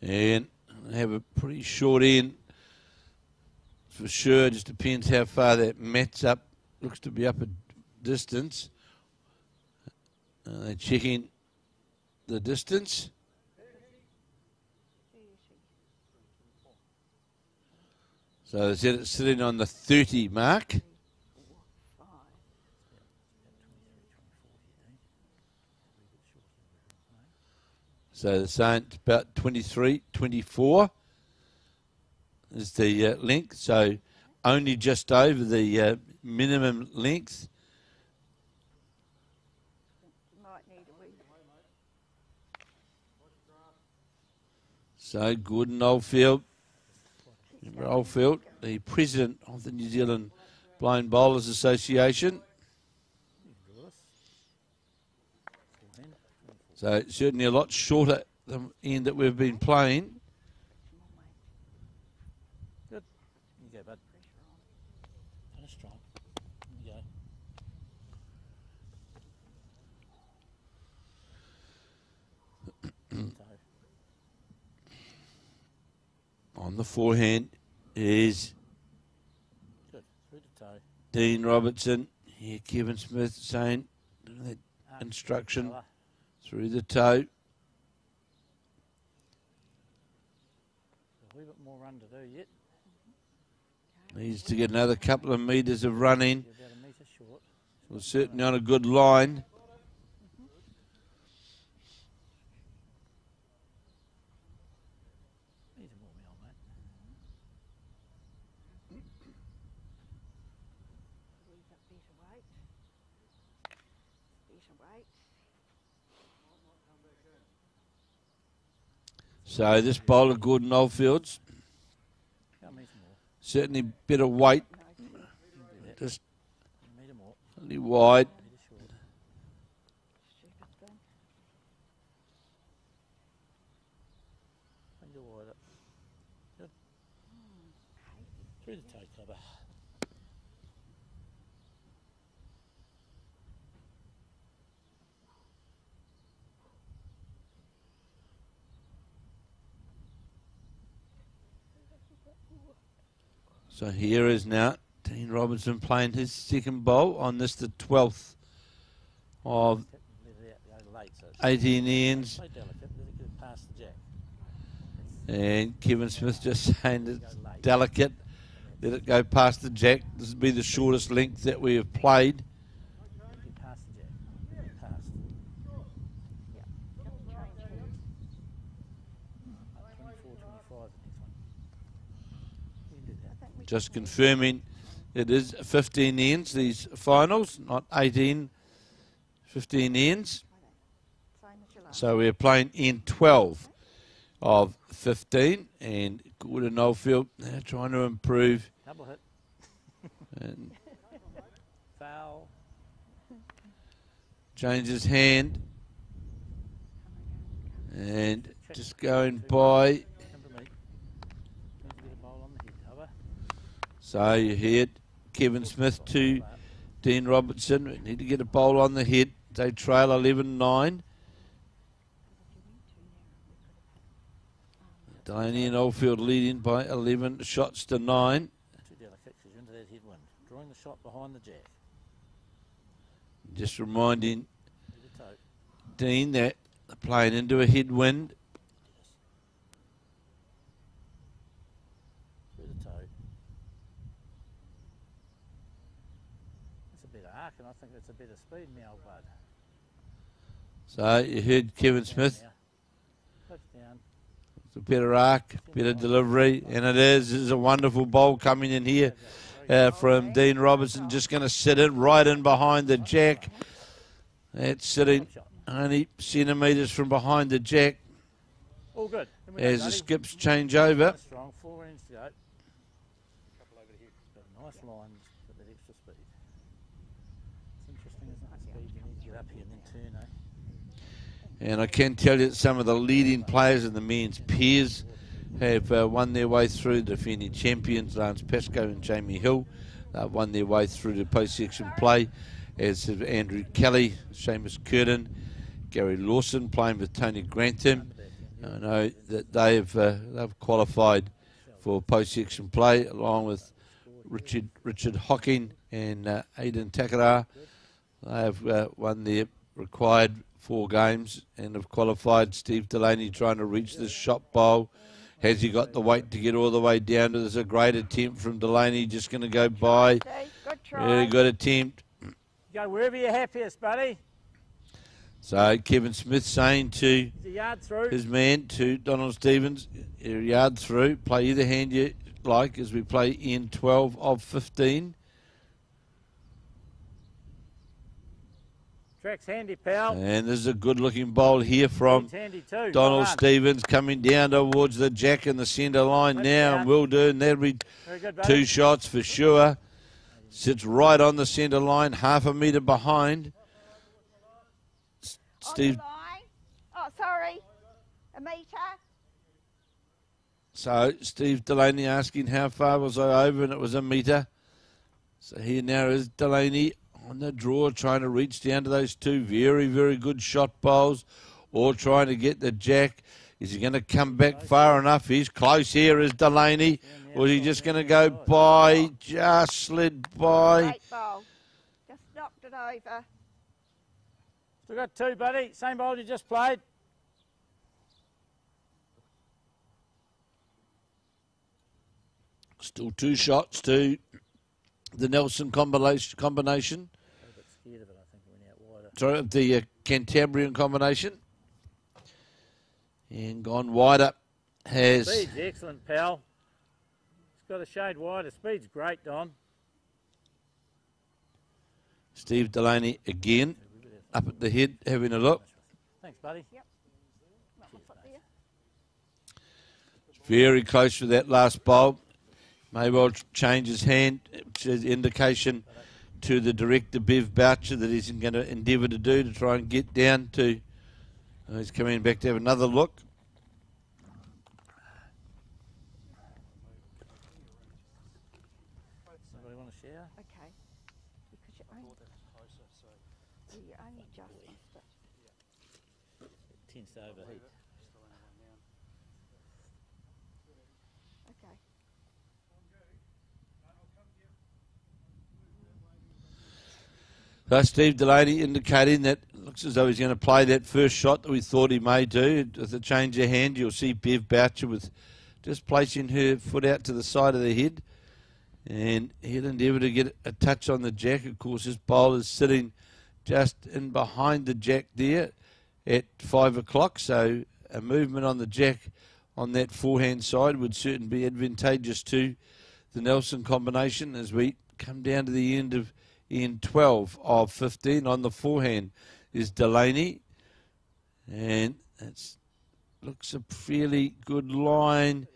And have a pretty short end for sure. Just depends how far that mat's up. Looks to be up a distance. They're checking the distance. So they said it's sitting on the 30 mark. So they're saying it's about 23, 24 is the length. So only just over the minimum length. So Gordon Oldfield. Remember Oldfield, the president of the New Zealand Blind Bowlers Association. So certainly a lot shorter than the end that we've been playing. Good. On the forehand is Good. Through the toe. Dean Robertson. Here, Kevin Smith saying that instruction Fella. through the toe. A wee bit more run to do yet. Needs to get another couple of metres of running. You're about a metre short. We're certainly on a good line. Metre more, me old mate. Wee bit better weight. Better weight. So this bowler, Gordon Oldfields, How metre more? certainly better weight, just Metre more. only wide. Metre short. Stupid thing. Finger wide up. Good. Through the toe cover. So here is now Dean Robertson playing his second bowl on this, the 12th of Let it out, go late, so it's 18 ends. play delicate. Let it get past the jack. And Kevin Smith just saying it's delicate. Let it go past the jack. This will be the shortest length that we have played. Get past the jack. Get past. Yeah. Just change heads. 24, 25 the next one. We can do that. I think we Just can confirming it is 15 ends, these finals, not 18, 15 ends. same as your last. So we're playing in 12 of 15, and Gordon Oldfield now trying to improve. Double hit. And Foul. changes hand, and just going by. Come to me. Need to get a bowl on the head cover. So you heard Kevin Smith to Dean Robertson. We need to get a bowl on the head. They trail 11-9. Delaney and Oldfield leading by 11 shots to 9. Too delicate because you're into that headwind. Drawing the shot behind the jack. Just reminding Through the toe. Dean that they're playing into a headwind. Through the toe. That's a better arc, and I think that's a better speed, my old bud. So you heard Kevin Smith. Now. Put it down. It's a better arc, better delivery, and it is. This is a wonderful bowl coming in here from Dean Robertson. Just going to sit in right in behind the jack. That's sitting only centimetres from behind the jack All good. as the skips change over. Strong, 4 ends to go. Couple over here. Got nice lines, got that extra speed. It's interesting, isn't it? The speed you need to get up here and then turn, eh? And I can tell you that some of the leading players in the men's pairs have won their way through, the defending champions, Lance Pascoe and Jamie Hill. They've won their way through to post-section play, as have Andrew Kelly, Seamus Curtin, Gary Lawson playing with Tony Grantham. I know that they've qualified for post-section play, along with Richard Hocking and Aidan Takara. They have won their required 4 games and have qualified. Steve Delaney trying to reach this shot bowl. Has he got the weight to get all the way down to this? A great attempt from Delaney, just going to go by. Good try. Very good attempt. Go wherever you're happiest, buddy. So Kevin Smith saying to It's a yard through. his man, to Donald Stevens, a yard through, play either hand you like, as we play in 12 of 15. Track's handy, pal. And this is a good looking bowl here from It's handy too. Donald Well done. Stevens, coming down towards the jack in the centre line Let's now, go. and will do, and that'll be Very good, buddy. 2 shots for sure. Sits right on the centre line, half a metre behind. Steve, On the line. Oh, sorry. A metre. so Steve Delaney asking how far was I over, and it was a metre. So here now is Delaney on the draw, trying to reach down to those 2 very, very good shot bowls, or trying to get the jack. Is he going to come back far enough? He's close here, is Delaney. Or is he just going to go by? Just slid by. Great bowl. Just knocked it over. Still got two, buddy. Same bowl you just played. Still 2 shots to the Nelson combination. A bit scared of it, I think, it went out wider. Sorry, the Cantabrian combination. And gone wider has... Speed's excellent, pal. It's got a shade wider. Speed's great, Don. Steve Delaney again up at the head having a look. Thanks, buddy. Yep. Not my foot there. Very close to that last bowl. May well change his hand, which is indication to the director, Bev Boucher, that he's going to endeavour to do to try and get down to... he's coming back to have another look. Somebody want to share? Okay. Because you only just missed it. It tends to overheat. Okay. So Steve Delaney indicating that it looks as though he's going to play that first shot that we thought he may do. With a change of hand, you'll see Bev Boucher with just placing her foot out to the side of the head. And he'll endeavour to get a touch on the jack. Of course, his bowl is sitting just in behind the jack there at 5 o'clock. So a movement on the jack on that forehand side would certainly be advantageous to the Nelson combination as we come down to the end of in 12 of 15. On the forehand is Delaney, and that looks a fairly good line.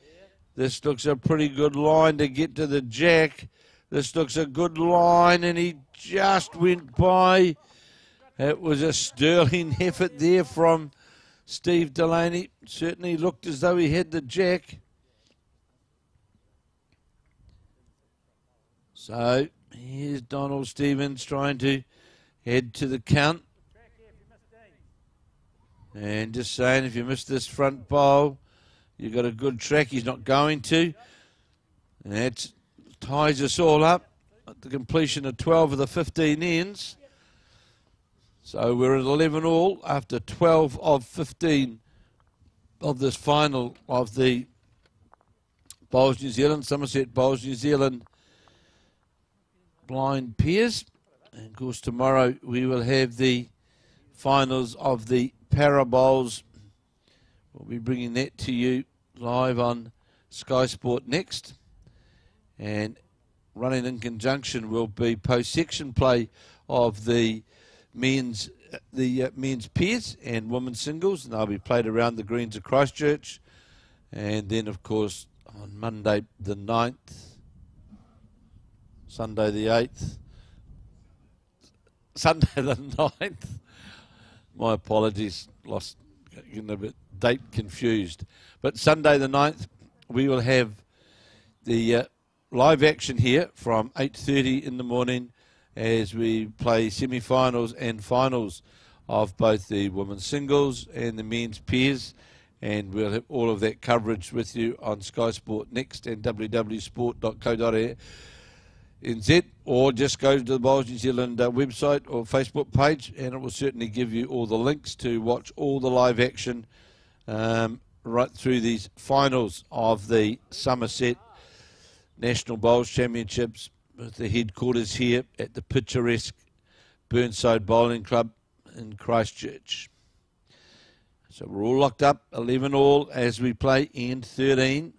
This looks a pretty good line to get to the jack. This looks a good line, and he just went by. It was a sterling effort there from Steve Delaney. Certainly looked as though he had the jack. So here's Donald Stevens trying to head to the count. And just saying, if you miss this front bowl, you've got a good track. He's not going to. And that ties us all up at the completion of 12 of the 15 ends. So we're at 11 all after 12 of 15 of this final of the Bowls New Zealand, Summerset Bowls New Zealand blind pairs. And of course tomorrow we will have the finals of the Para Bowls. We'll be bringing that to you live on Sky Sport next. And running in conjunction will be post-section play of the men's pairs and women's singles, and they'll be played around the greens of Christchurch. And then of course on Monday the 9th, Sunday the 8th, Sunday the 9th, my apologies, getting a bit date confused, but Sunday the 9th we will have the live action here from 8:30 in the morning as we play semi-finals and finals of both the women's singles and the men's pairs, and we'll have all of that coverage with you on Sky Sport next and www.sport.co.nz, or just go to the Bowls New Zealand website or Facebook page, and it will certainly give you all the links to watch all the live action right through these finals of the Summerset National Bowls Championships, with the headquarters here at the picturesque Burnside Bowling Club in Christchurch. So we're all locked up, 11 all, as we play end 13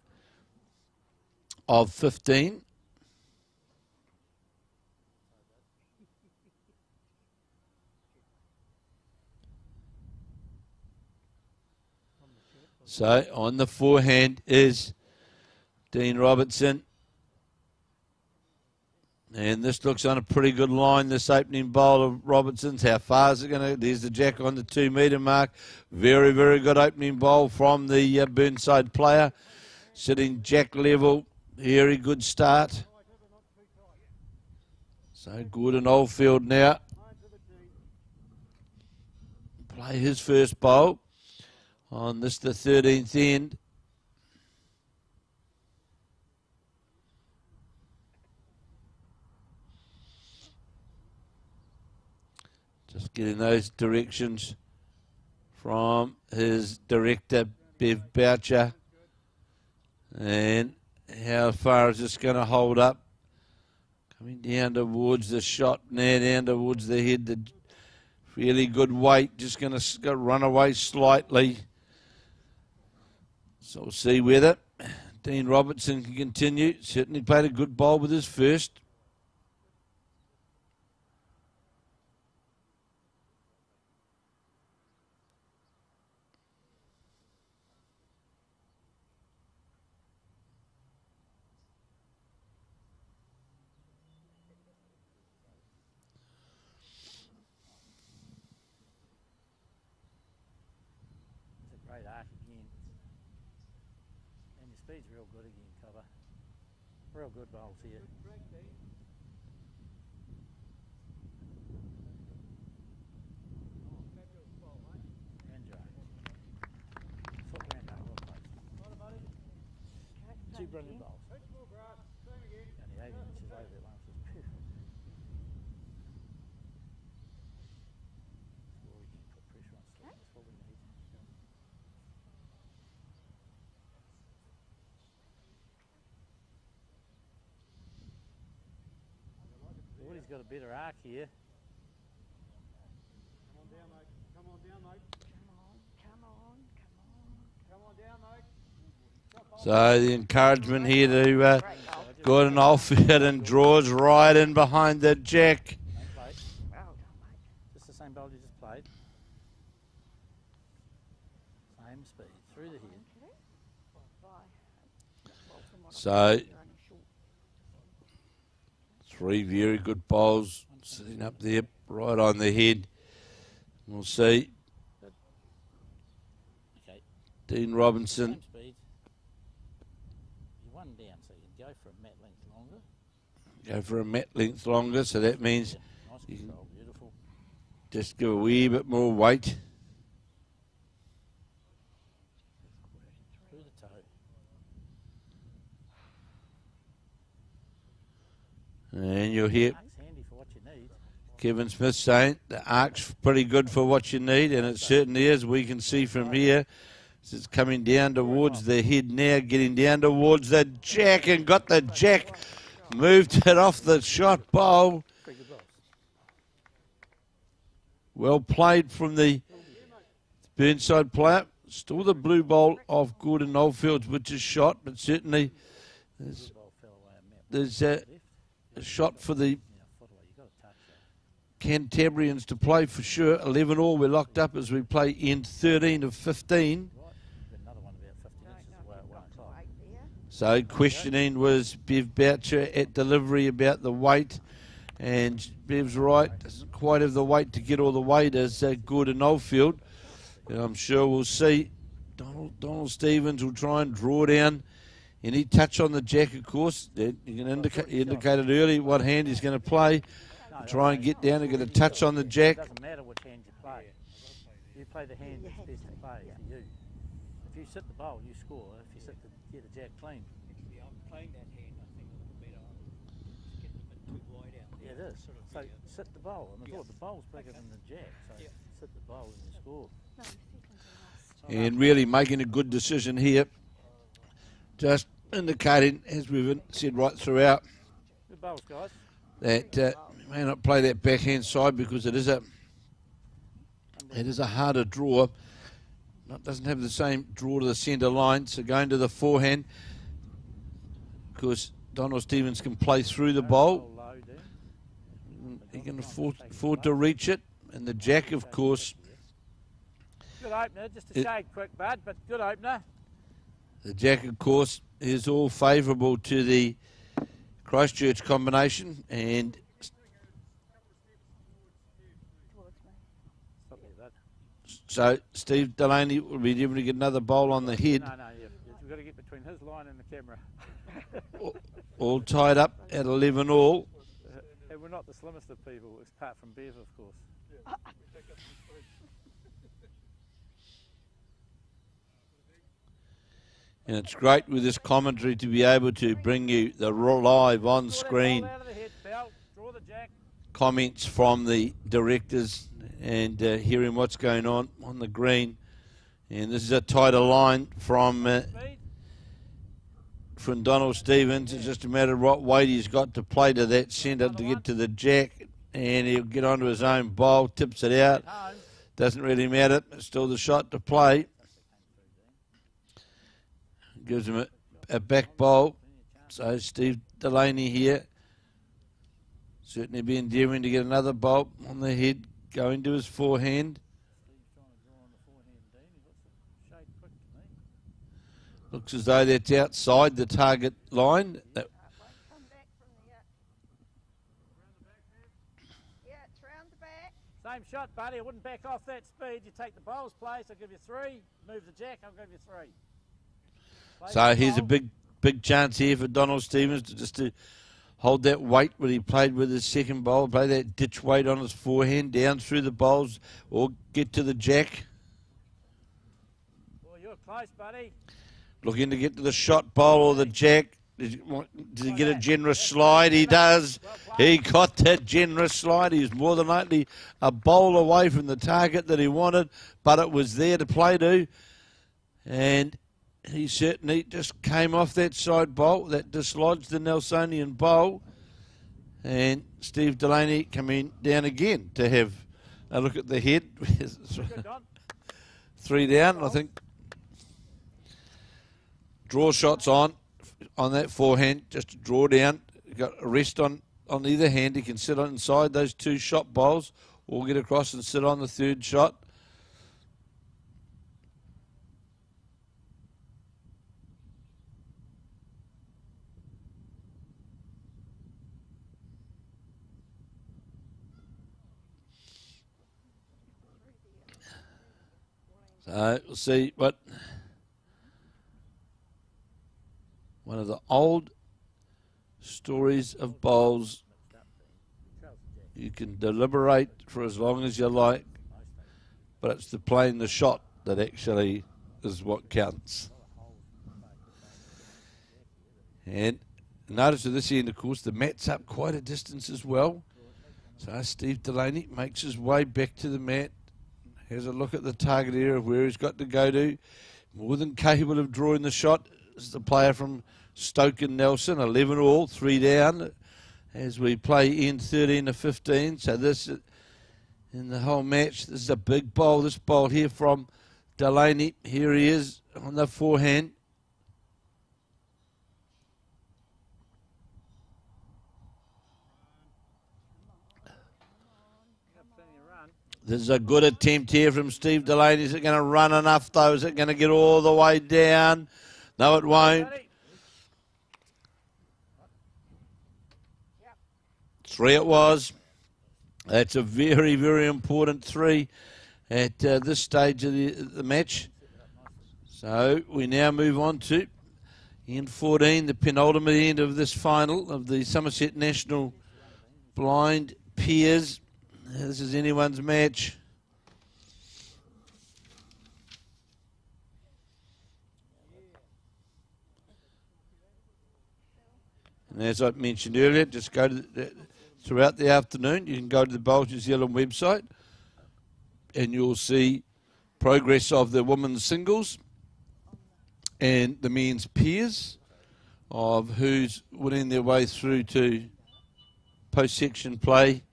of 15. So on the forehand is Dean Robertson. And this looks on a pretty good line, this opening bowl of Robertson's. How far is it going to... There's the jack on the 2 metre mark. Very, very good opening bowl from the Burnside player. Sitting jack level. Very good start. So Gordon Oldfield now play his first bowl on this, the 13th end. Just getting those directions from his director, Bev Boucher. And how far is this going to hold up? Coming down towards the shot now, down towards the head. The fairly good weight, just going to run away slightly. So we'll see whether Dean Robertson can continue. Certainly played a good bowl with his first. Great arc again. And your speed's real good again, cover. Real good bowls here. And Joe. Foot round that well played. Two brilliant bowls. Only 8 inches over that one, which is phew. Well, we can put pressure on slip. That's what we need. Woody's got a better arc here. Come on down, mate. Come on down, mate. Come on down, mate. So the encouragement here to Gordon Oldfield, and draws right in behind the jack. Just the same bowl you just played. Same speed through the head. So 3 very good bowls sitting up there right on the head. We'll see. Okay. Dean Robinson. Same speed. You're one down, so you can go for a mat length longer. Go for a mat length longer, so that means Nice you can control, beautiful. just give a wee bit more weight. Through the toe. And you'll hear Arc's handy for what you need. Kevin Smith saying the arc's pretty good for what you need, and it certainly is. We can see from here, it's coming down towards the head now, getting down towards the jack, and got the jack, moved it off the shot bowl. Pretty good bowls. Well played from the Burnside player. Still the blue bowl of Gordon Oldfields, which is shot, but certainly there's, Good bowl fell away a mat. there's a shot for the Yeah, foot away. You got to touch that. Cantabrians to play for sure. 11 all. We're locked up as we play end 13 of 15. Right. Got another one about 50 inches away at 1 o'clock. So questioning was Bev Boucher at delivery about the weight, and Bev's right, doesn't quite have the weight to get all the weight as Gordon Oldfield. And I'm sure we'll see Donald Stevens will try and draw down any touch on the jack, of course. You can indicated early what hand he's going to play. Try and get down and get a touch on the It jack. doesn't matter which hand you play. You play the hand that's best to play for you. If you sit the bowl, you score. If you sit the jack clean. Yeah, I'm playing that hand, I think, a little better. It's getting a bit too wide out Yeah, there. it is. So sit the bowl. And I thought the bowl's bigger than the jack. So sit the bowl and you score. And really making a good decision here. Just indicating, as we've said right throughout, Good bowls, guys. that may not play that backhand side because it is a harder draw. It doesn't have the same draw to the centre line. So going to the forehand, because Donald Stevens can play through the bowl. Low down. He can afford to reach it. And the jack, of course, Good opener. Just a shade quick, bud, but good opener. the jack, of course, is all favourable to the Christchurch combination. And Stop there, bud. so Steve Delaney will be able to get another bowl on the head. No, yeah. You've got to get between his line and the camera. All tied up at 11 all. And we're not the slimmest of people, apart from Bev, of course. And it's great with this commentary to be able to bring you the live on-screen Out of the head, Bell. Draw the jack. comments from the directors and hearing what's going on the green. And this is a tighter line from Donald Stevens. It's just a matter of what weight he's got to play to that centre to get to the jack. And he'll get onto his own bowl, tips it out. Doesn't really matter. It's still the shot to play. Gives him a back bowl. So Steve Delaney here. Certainly be endeavouring to get another bolt on the head, going to his forehand. Looks as though that's outside the target line. Same shot, buddy. I wouldn't back off that speed. You take the bowler's place, I'll give you 3. Move the jack, I'll give you 3. So here's a big chance here for Donald Stevens to hold that weight when he played with his second bowl, play that ditch weight on his forehand, down through the bowls, or get to the jack. Well, you're close, buddy. Looking to get to the shot bowl or the jack. Does he get a generous slide? He does. He got that generous slide. He's more than likely a bowl away from the target that he wanted, but it was there to play to. And he certainly just came off that side bowl that dislodged the Nelsonian bowl. And Steve Delaney coming down again to have a look at the head. 3 down, I think. Draw shots on that forehand, just to draw down. Got a rest on either hand. He can sit on inside those 2 shot bowls or get across and sit on the 3rd shot. So we'll see what one of the old stories of bowls. You can deliberate for as long as you like, but it's the playing the shot that actually is what counts. And notice at this end, of course, the mat's up quite a distance as well. So Steve Delaney makes his way back to the mat, has a look at the target area of where he's got to go to. More than capable of drawing the shot is the player from Stoke and Nelson, 11 all, 3 down, as we play in 13 to 15. So this, in the whole match, this is a big bowl. This bowl here from Delaney. Here he is on the forehand. This is a good attempt here from Steve Delaney. Is it going to run enough, though? Is it going to get all the way down? No, it won't. 3 it was. That's a very, very important 3 at this stage of the match. So we now move on to end 14, the penultimate end of this final of the Summerset National Blind Peers. This is anyone's match. And as I mentioned earlier, just go to throughout the afternoon, you can go to the Bowls New Zealand website and you'll see progress of the women's singles and the men's peers of who's winning their way through to post-section play,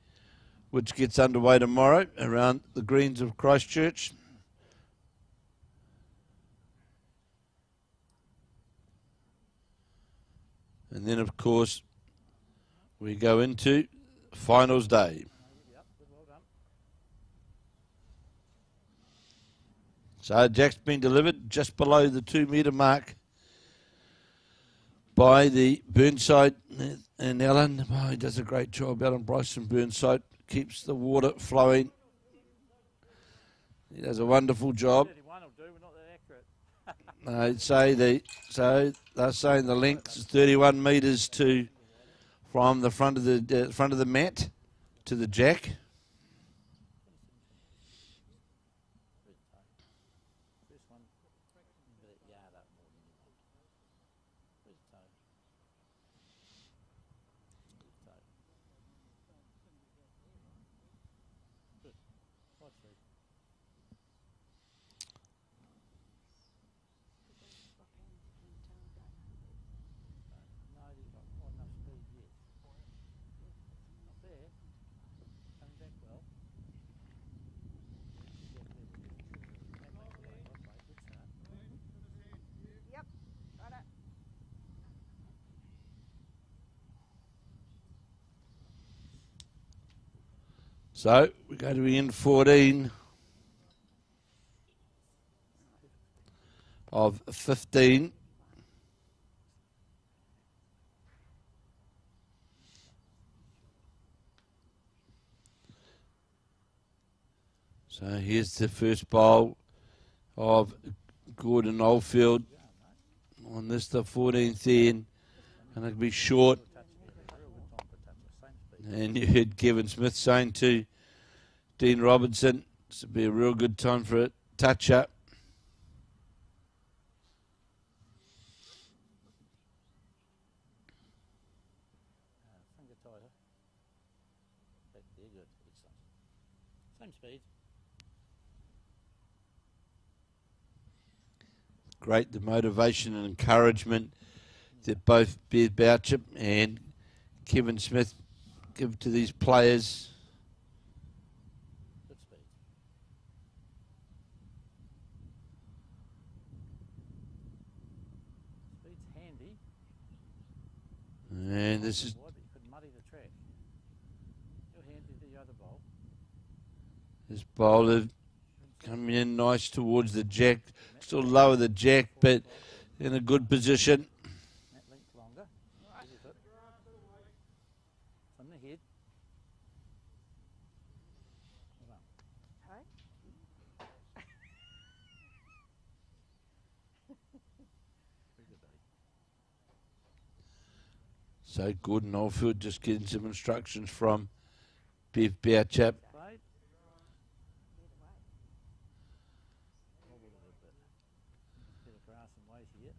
which gets underway tomorrow around the greens of Christchurch. And then, of course, we go into finals day. So Jack's been delivered just below the 2 metre mark by the Burnside and Alan. Oh, he does a great job. Alan Bryson Burnside keeps the water flowing. He does a wonderful job. They're saying the length is 31 metres from the front of the mat to the jack. Wide speed. No, he's not quite enough speed yet. Not there. Coming back well. Good start. Yep, got it. So we're going to be in 14 of 15. So here's the first bowl of Gordon Oldfield on this, the 14th in, and it'll be short. And you heard Kevin Smith saying to Dean Robertson, this will be a real good time for a touch-up. Finger tighter. Back there, good. Excellent. Same speed. Great, the motivation and encouragement that both Beard Bouchip and Kevin Smith give to these players. Good speed. Speed's handy. And this is Wide, but you could muddy the track. You're handy to the other bowl. this bowler coming in nice towards the jack. Still lower the jack, but in a good position. That length longer. Easy foot. From the head. Well done. Hey? Very good, buddy. So Gordon Oldfield just getting some instructions from Bev Bouchap. Played. Wobbled a little bit. Bit of grass and weight here.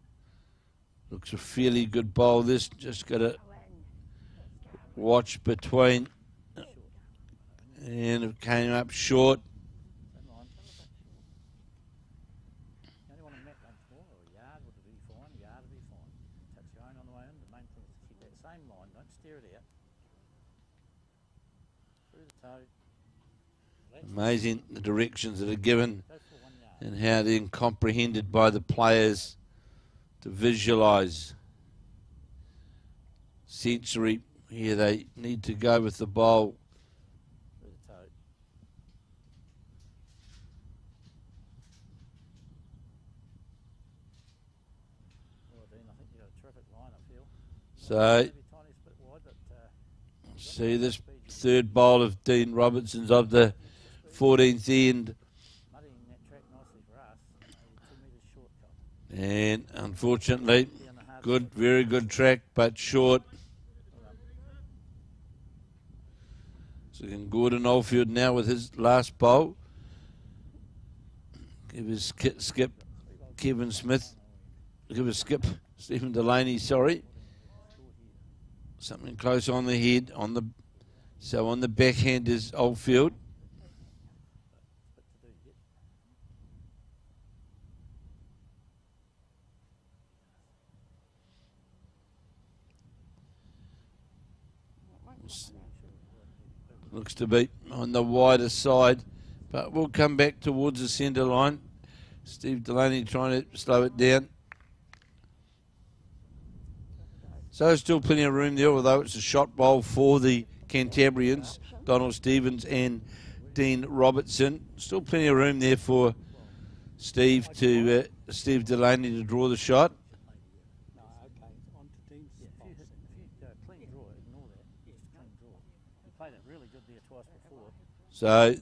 Looks a fairly good bowl this. Just got to watch between. And it came up short. Same line. You only want to mat once more, or a yard would be fine. A yard would be fine. Touch your own on the way in. The main thing is to keep that same line. Don't steer it out. Through the toe. Relax. Amazing the directions that are given Go for 1 yard. and how they're comprehended by the players to visualise. Sensory, here they need to go with the bowl. Through the toe. Well, Dean, I think you've got a terrific line, I feel. So, Maybe a tiny bit wide, but see this third bowl of Dean Robertson's of the 14th end. muddying that track nicely for us. A 2 metres shortcut. And unfortunately, Be on the hard good, very good track, but short. Well done. So can Gordon Oldfield now with his last bowl. Give his skip, Kevin Smith. Give his skip, Stephen Delaney, sorry. Something close on the head, so on the backhand is Oldfield. Bit to do yet. Looks to be on the wider side, but we'll come back towards the centre line. Steve Delaney trying to slow it down. So still plenty of room there, although it's a shot bowl for the Cantabrians, Donald Stevens and Dean Robertson. Still plenty of room there for Steve Delaney to draw the shot. No, okay, on to Dean's Yeah, box. if you go clean draw, ignore that. Just a clean draw. You played it really good there twice before. So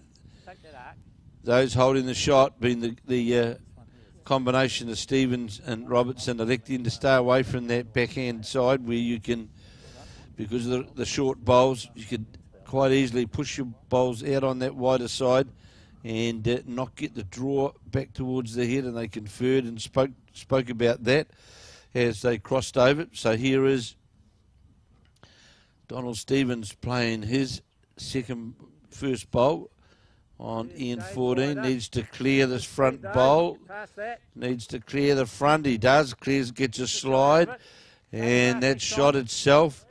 Take that arc. those holding the shot being the This one here is combination of Stevens and Robertson electing to stay away from that backhand side where you can, because of the short bowls, you could quite easily push your bowls out on that wider side and not get the draw back towards the head, and they conferred and spoke about that as they crossed over. So here is Donald Stevens playing his first bowl on Ian Shade 14. wider. Needs to clear this front Speed, though. bowl. Past that. Needs to clear the front. He does. Clears, gets a Just slide. out of it. And Take that it, shot Tom. itself.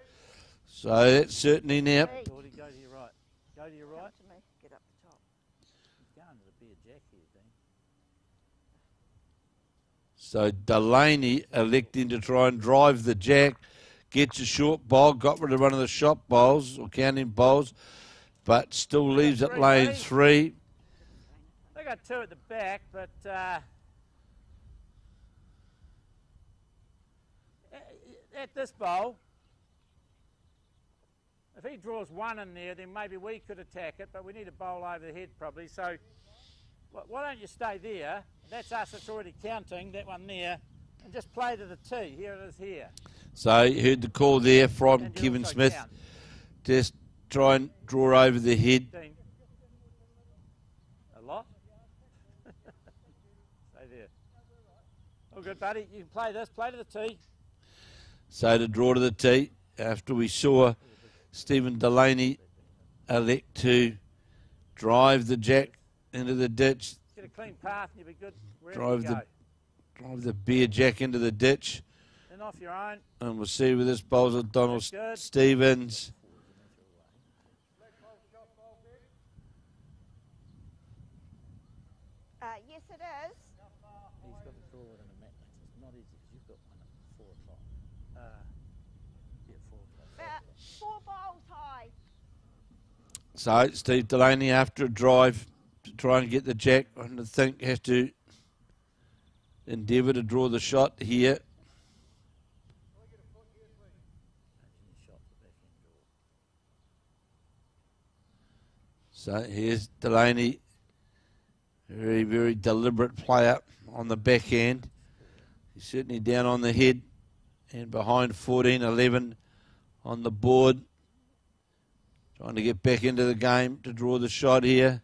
So that's certainly now. Geordie, go to your right. Go to your right. To me. Get up the top. He's going to the beer jack here, Dean. So Delaney electing to try and drive the jack. Gets a short bowl. Got rid of one of the shot bowls or counting bowls. But still leaves it lane 3. They got 2 at the back, but at this bowl, if he draws 1 in there, then maybe we could attack it, but we need a bowl over the head probably. So why don't you stay there? That's us that's already counting, that one there, and just play to the tee. Here it is here. So you heard the call there from And you Kevin also Smith. count. Just try and draw over the head. Dean. A lot? Stay there. All good, buddy. You can play this. Play to the tee. So to draw to the tee after we saw Stephen Delaney elect to drive the jack into the ditch, Get a clean path and you'll be good wherever drive you go. drive the beer jack into the ditch, Then off your own. and we'll see with this bowler Donald That's good. Stevens. Yes, it is. He's got to draw it in a mat. It's not easy because you've got one at 4 o'clock. Yeah, 4 o'clock. About 4 bowls high. So Steve Delaney after a drive to try and get the jack, I think has to endeavour to draw the shot here. So here's Delaney, very, very deliberate player on the backhand. He's certainly down on the head and behind 14-11 on the board. Trying to get back into the game to draw the shot here.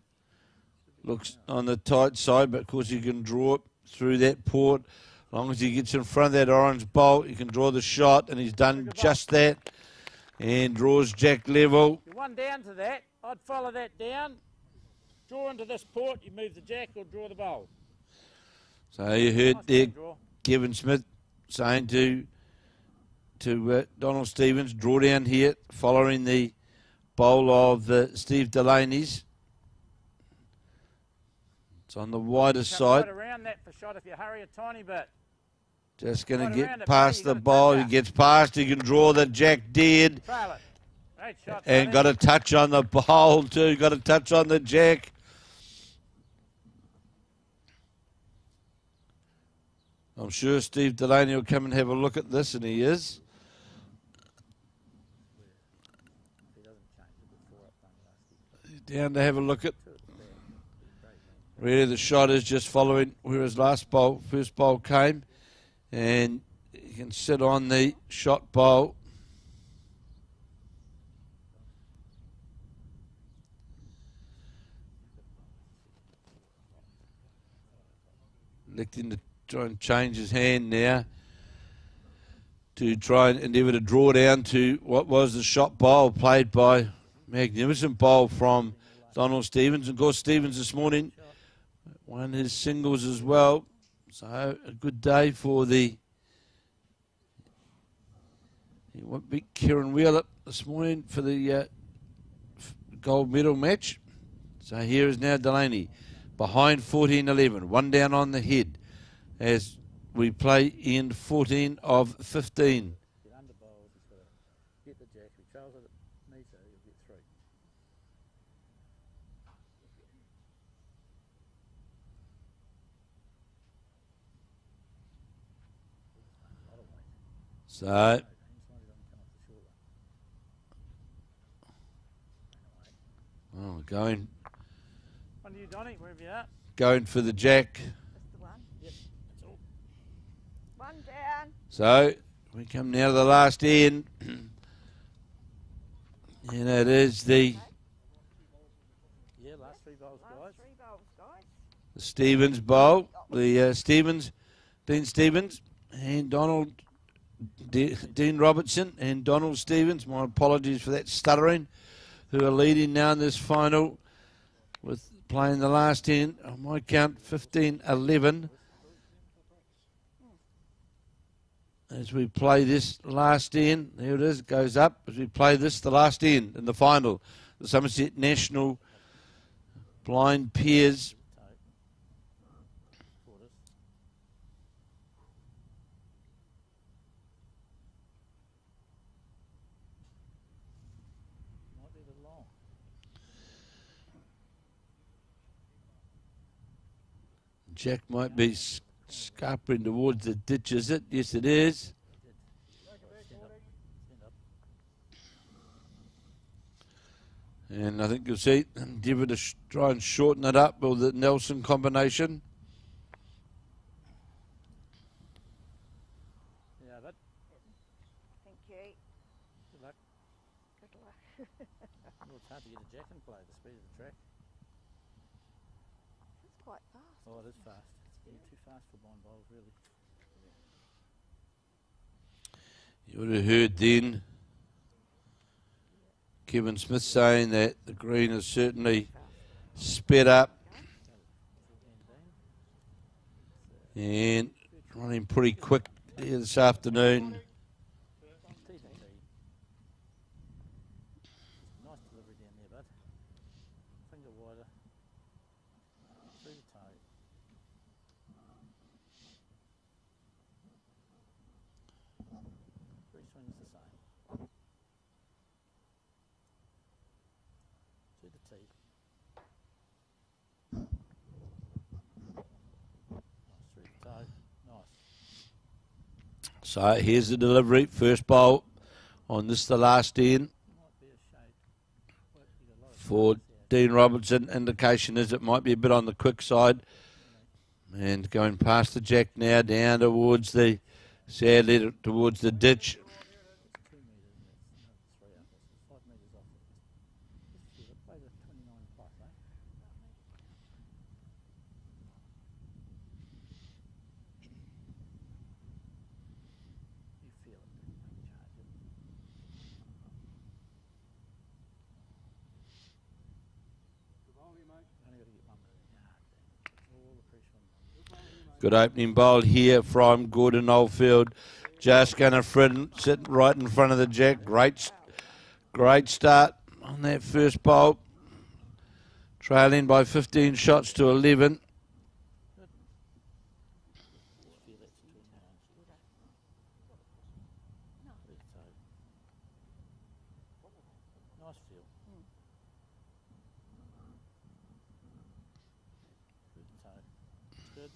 Looks on the tight side, but of course you can draw it through that port. As long as he gets in front of that orange bowl, he can draw the shot, and he's done just that. And draws jack level. You're 1 down to that. I'd follow that down. Draw into this port. You move the jack or draw the bowl. So you heard Nice there ball draw. Kevin Smith saying to Donald Stevens, draw down here, following the bowl of Steve Delaney's. It's on the wider Come side. right around that for shot if you hurry a tiny bit. Just going Right to around get it, past buddy. the You gotta bowl. touch He that. gets past. He can draw the jack dead. Trail it. Great shot, And buddy. got a touch on the bowl too. Got a touch on the jack. I'm sure Steve Delaney will come and have a look at this, and he is. He's down to have a look at where the shot is, just following where his first bowl came. And he can sit on the shot bowl. Electing to try and change his hand now to try and endeavour to draw down to what was the shot bowl played by magnificent bowl from Donald Stevens. And of course, Stevens this morning won his singles as well. So a good day for the beat Kieran Wheeler this morning for the gold medal match. So here is now Delaney behind 14-11, 1 down on the head as we play in 14 of 15. Get under bowl. He's got to get the jack. If he trails it at meter, he'll get 3. So going On to you, Donnie, wherever you're at. going for the jack. That's the one. Yep, that's all. 1 down. So we come now to the last end. And it is the Yeah, last 3 bowls, Last guys. 3 bowls, guys. Stevens bowl. The Dean Stevens and Dean Robertson and Donald Stevens. My apologies for that stuttering. Who are leading now in this final with playing the last 10. On my count, 15-11. As we play this last end, there it is, goes up. As we play this, the last end in the final, the Summerset National Blind Peers. Jack might be scarpering towards the ditch, is it? Yes, it is. And I think you'll see endeavour to try and shorten it up with the Nelson combination. Yeah, but Thank you. good luck. Good luck. Well, it's hard to get a Jack and play the speed of the track. It's quite fast. Oh, it is fast. It's too fast for blind bowls, really. You would have heard then Kevin Smith saying that the green is certainly sped up and running pretty quick here this afternoon. Nice delivery down there, bud. Finger wider. Through the toe. Three swings the same. To the tee. Nice through the toe. Nice. So here's the delivery, first bowl on this the last end Might be a shade. Well, you got a lot of for space there. Dean Robertson. Indication is it might be a bit on the quick side. And going past the jack now, down towards the, sadly, towards the ditch. 2 metres and it's another 3 up. It's 5 metres off. This year, play the 29 plus, eh? You feel it. Charge it. Only got to get 1 minute. Yeah, all the pressure on them. Good opening bowl here from Gordon Oldfield. Just going to sit right in front of the jack. Great start on that first bowl. Trailing by 15 shots to 11. Just feel that's between the lines. Through the toe. Nice feel. Through the toe. Good.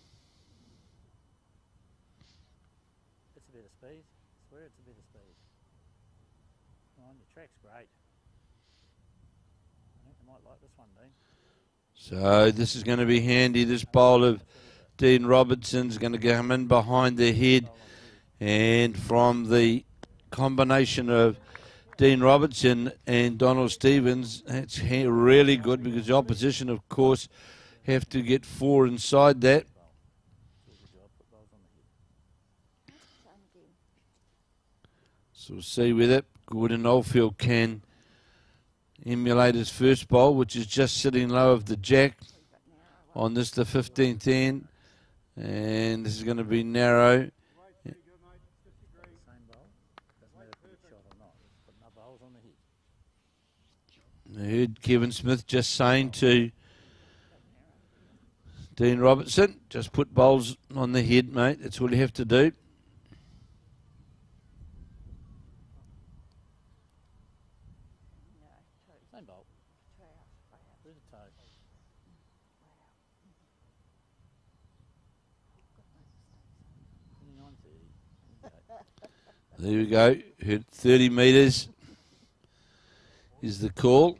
It's a bit of speed. I swear it's a bit of speed. Come on, the track's great. I think they might like this one, Dean. So this is going to be handy. This bowl of Dean Robertson's going to come in behind the head. And from the combination of Dean Robertson and Donald Stevens, that's really good because the opposition, of course, have to get 4 inside that. Good job. Put balls on the head. Same again. So we'll see with it. Gordon Oldfield can emulate his first bowl, which is just sitting low of the jack on this, the 15th end. And this is going to be narrow. Same bowl. Doesn't matter if it's shot or not. Just put enough balls on the head. I heard Kevin Smith just saying to Dean Robertson, just put bowls on the head, mate. That's all you have to do. No, two. Same bowl. 2 out. 3 out. Through the toe. Wow. 29.30. There we go. Hit 30 metres is the call.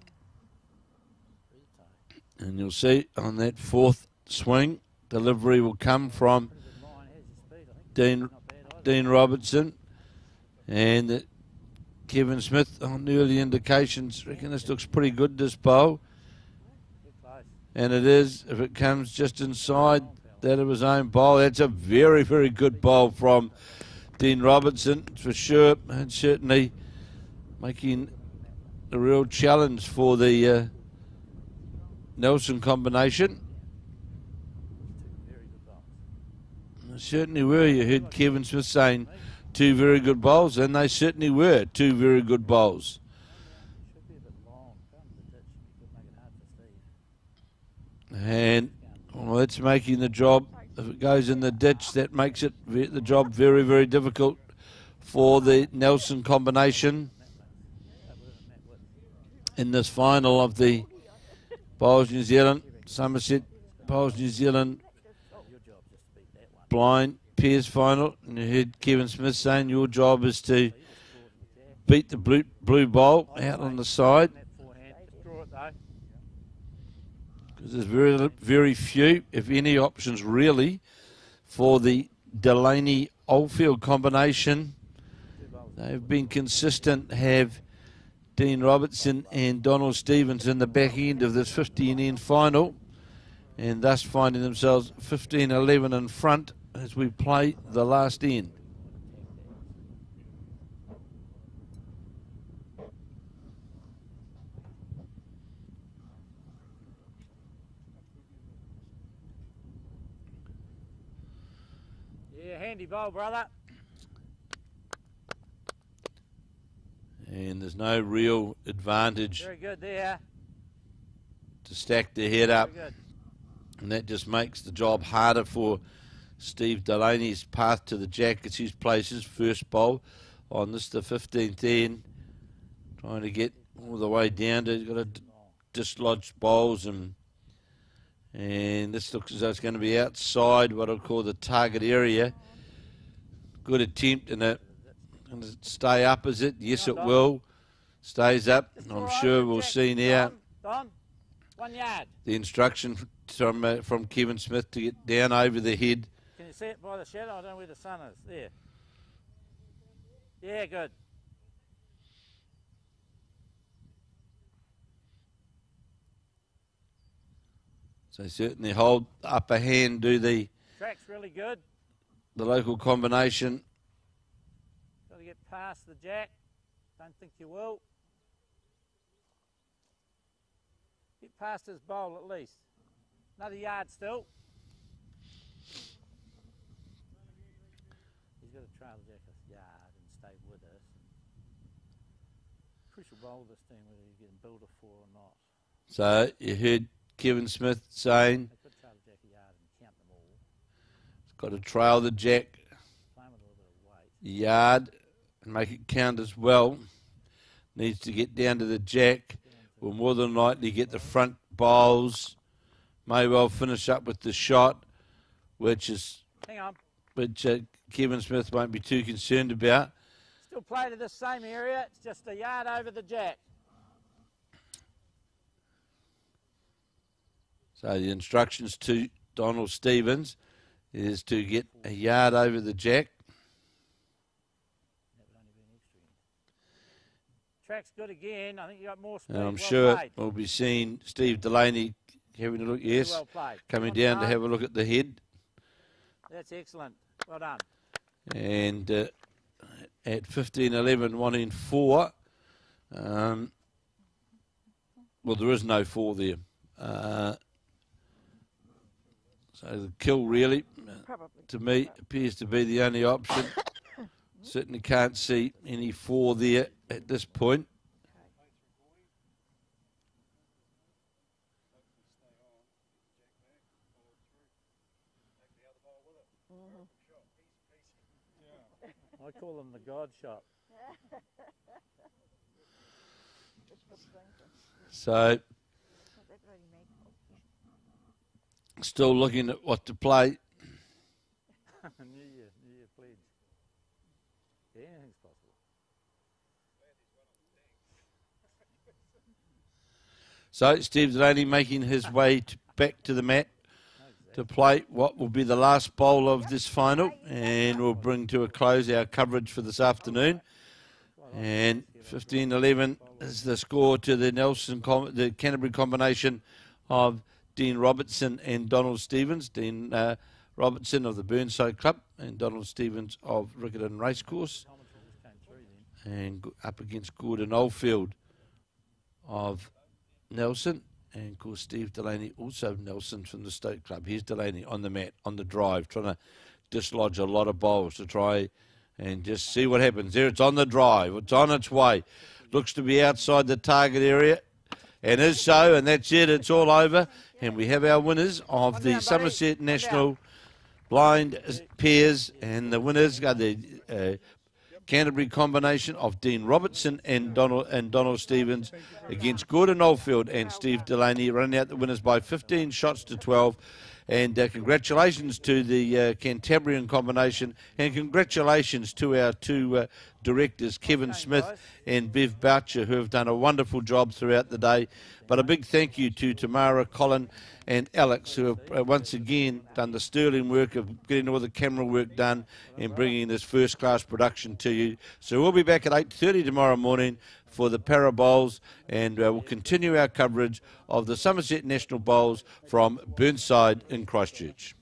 Through the toe. And you'll see on that fourth swing, delivery will come from Pretty good line. Here's your speed, I think. Dean Not bad either. Dean Robertson. And Kevin Smith on early indications reckon this looks pretty good, this bowl. Good close. And it is, if it comes just inside that of his own bowl. That's a very, very good bowl from Dean Robertson, for sure. And certainly making a real challenge for the Nelson combination. Two very good bowls. They certainly were. You heard Kevin Smith saying 2 very good bowls, and they certainly were 2 very good bowls. Should be a bit long. Go into the ditch. Should make it hard for Steve. And well, that's making the job, if it goes in the ditch, that makes it the job very, very difficult for the Nelson combination in this final of the Bowls New Zealand, Summerset Bowls New Zealand Your job just to beat that one. blind pairs final. And you heard Kevin Smith saying your job is to beat the blue bowl out on the side. That forehand. Just draw it though. Because there's very, very few, if any, options really for the Delaney Oldfield combination. They've been consistent, have Dean Robertson and Donald Stevens in the back end of this 15-end final, and thus finding themselves 15-11 in front as we play the last end. Yeah, handy bowl, brother. And there's no real advantage Very good there. to stack the head up, Very good. and that just makes the job harder for Steve Delaney's path to the jack. It's his place, his first bowl on this, the 15th end, trying to get all the way down to, he's got to dislodge bowls, and this looks as though it's going to be outside what I'll call the target area. Good attempt, and it going to stay up, is it? Yes, it will. Stays up. I'm sure we'll see now Don, 1 yard. the instruction from Kevin Smith to get down over the head. Can you see it by the shadow? I don't know where the sun is. There. Yeah, good. So certainly hold the upper hand, do the Track's really good. local combination. Got to get past the jack. Don't think you will. Get past his bowl at least. Another yard still. He's got to trail the jack a yard and stay with us. Crucial bowl this team, whether you get builder for or not. So you heard Kevin Smith saying They could trail the jack a yard and count them all. he's got to trail the jack Play with a little bit of weight. yard and make it count as well. Needs to get down to the jack. Will more than likely get the front bowls. May well finish up with the shot, which Hang on. Kevin Smith won't be too concerned about. Still play to this same area. It's just a yard over the jack. So the instructions to Donald Stevens is to get a yard over the jack. That would only be an extra. Track's good again. I think you got more speed. And I'm Well sure played. we'll be seeing Steve Delaney having a look, Very yes, well played. coming Come on, down to have a look at the head. That's excellent. Well done. And at 15-11, 1 in 4. Well, there is no 4 there. So the kill really, Probably. to me, appears to be the only option. Certainly can't see any 4 there at this point. I call them the God shot. So still looking at what to play. New Year pledge. Yeah, anything's possible. So Steve Delaney making his way back to the mat to play what will be the last bowl of this final, and we'll bring to a close our coverage for this afternoon. And 15-11 is the score to the the Canterbury combination of Dean Robertson and Donald Stevens. Dean Robertson of the Burnside Club and Donald Stevens of Riccarton Racecourse, and up against Gordon Oldfield of Nelson. And of course, Steve Delaney, also Nelson from the Stoke Club. Here's Delaney on the mat, on the drive, trying to dislodge a lot of bowls to try and just see what happens. There, it's on the drive. It's on its way. Looks to be outside the target area, and is so, and that's it. It's all over. And we have our winners of the Summerset National Blind Pairs, and the winners are the Canterbury combination of Dean Robertson and Donald Stevens against Gordon Oldfield and Steve Delaney, running out the winners by 15 shots to 12. And congratulations to the Cantabrian combination, and congratulations to our two directors, Kevin Smith and Bev Boucher, who have done a wonderful job throughout the day. But a big thank you to Tamara, Colin and Alex, who have once again done the sterling work of getting all the camera work done and bringing this first-class production to you. So we'll be back at 8:30 tomorrow morning for the Para Bowls, and we'll continue our coverage of the Summerset National Bowls from Burnside in Christchurch.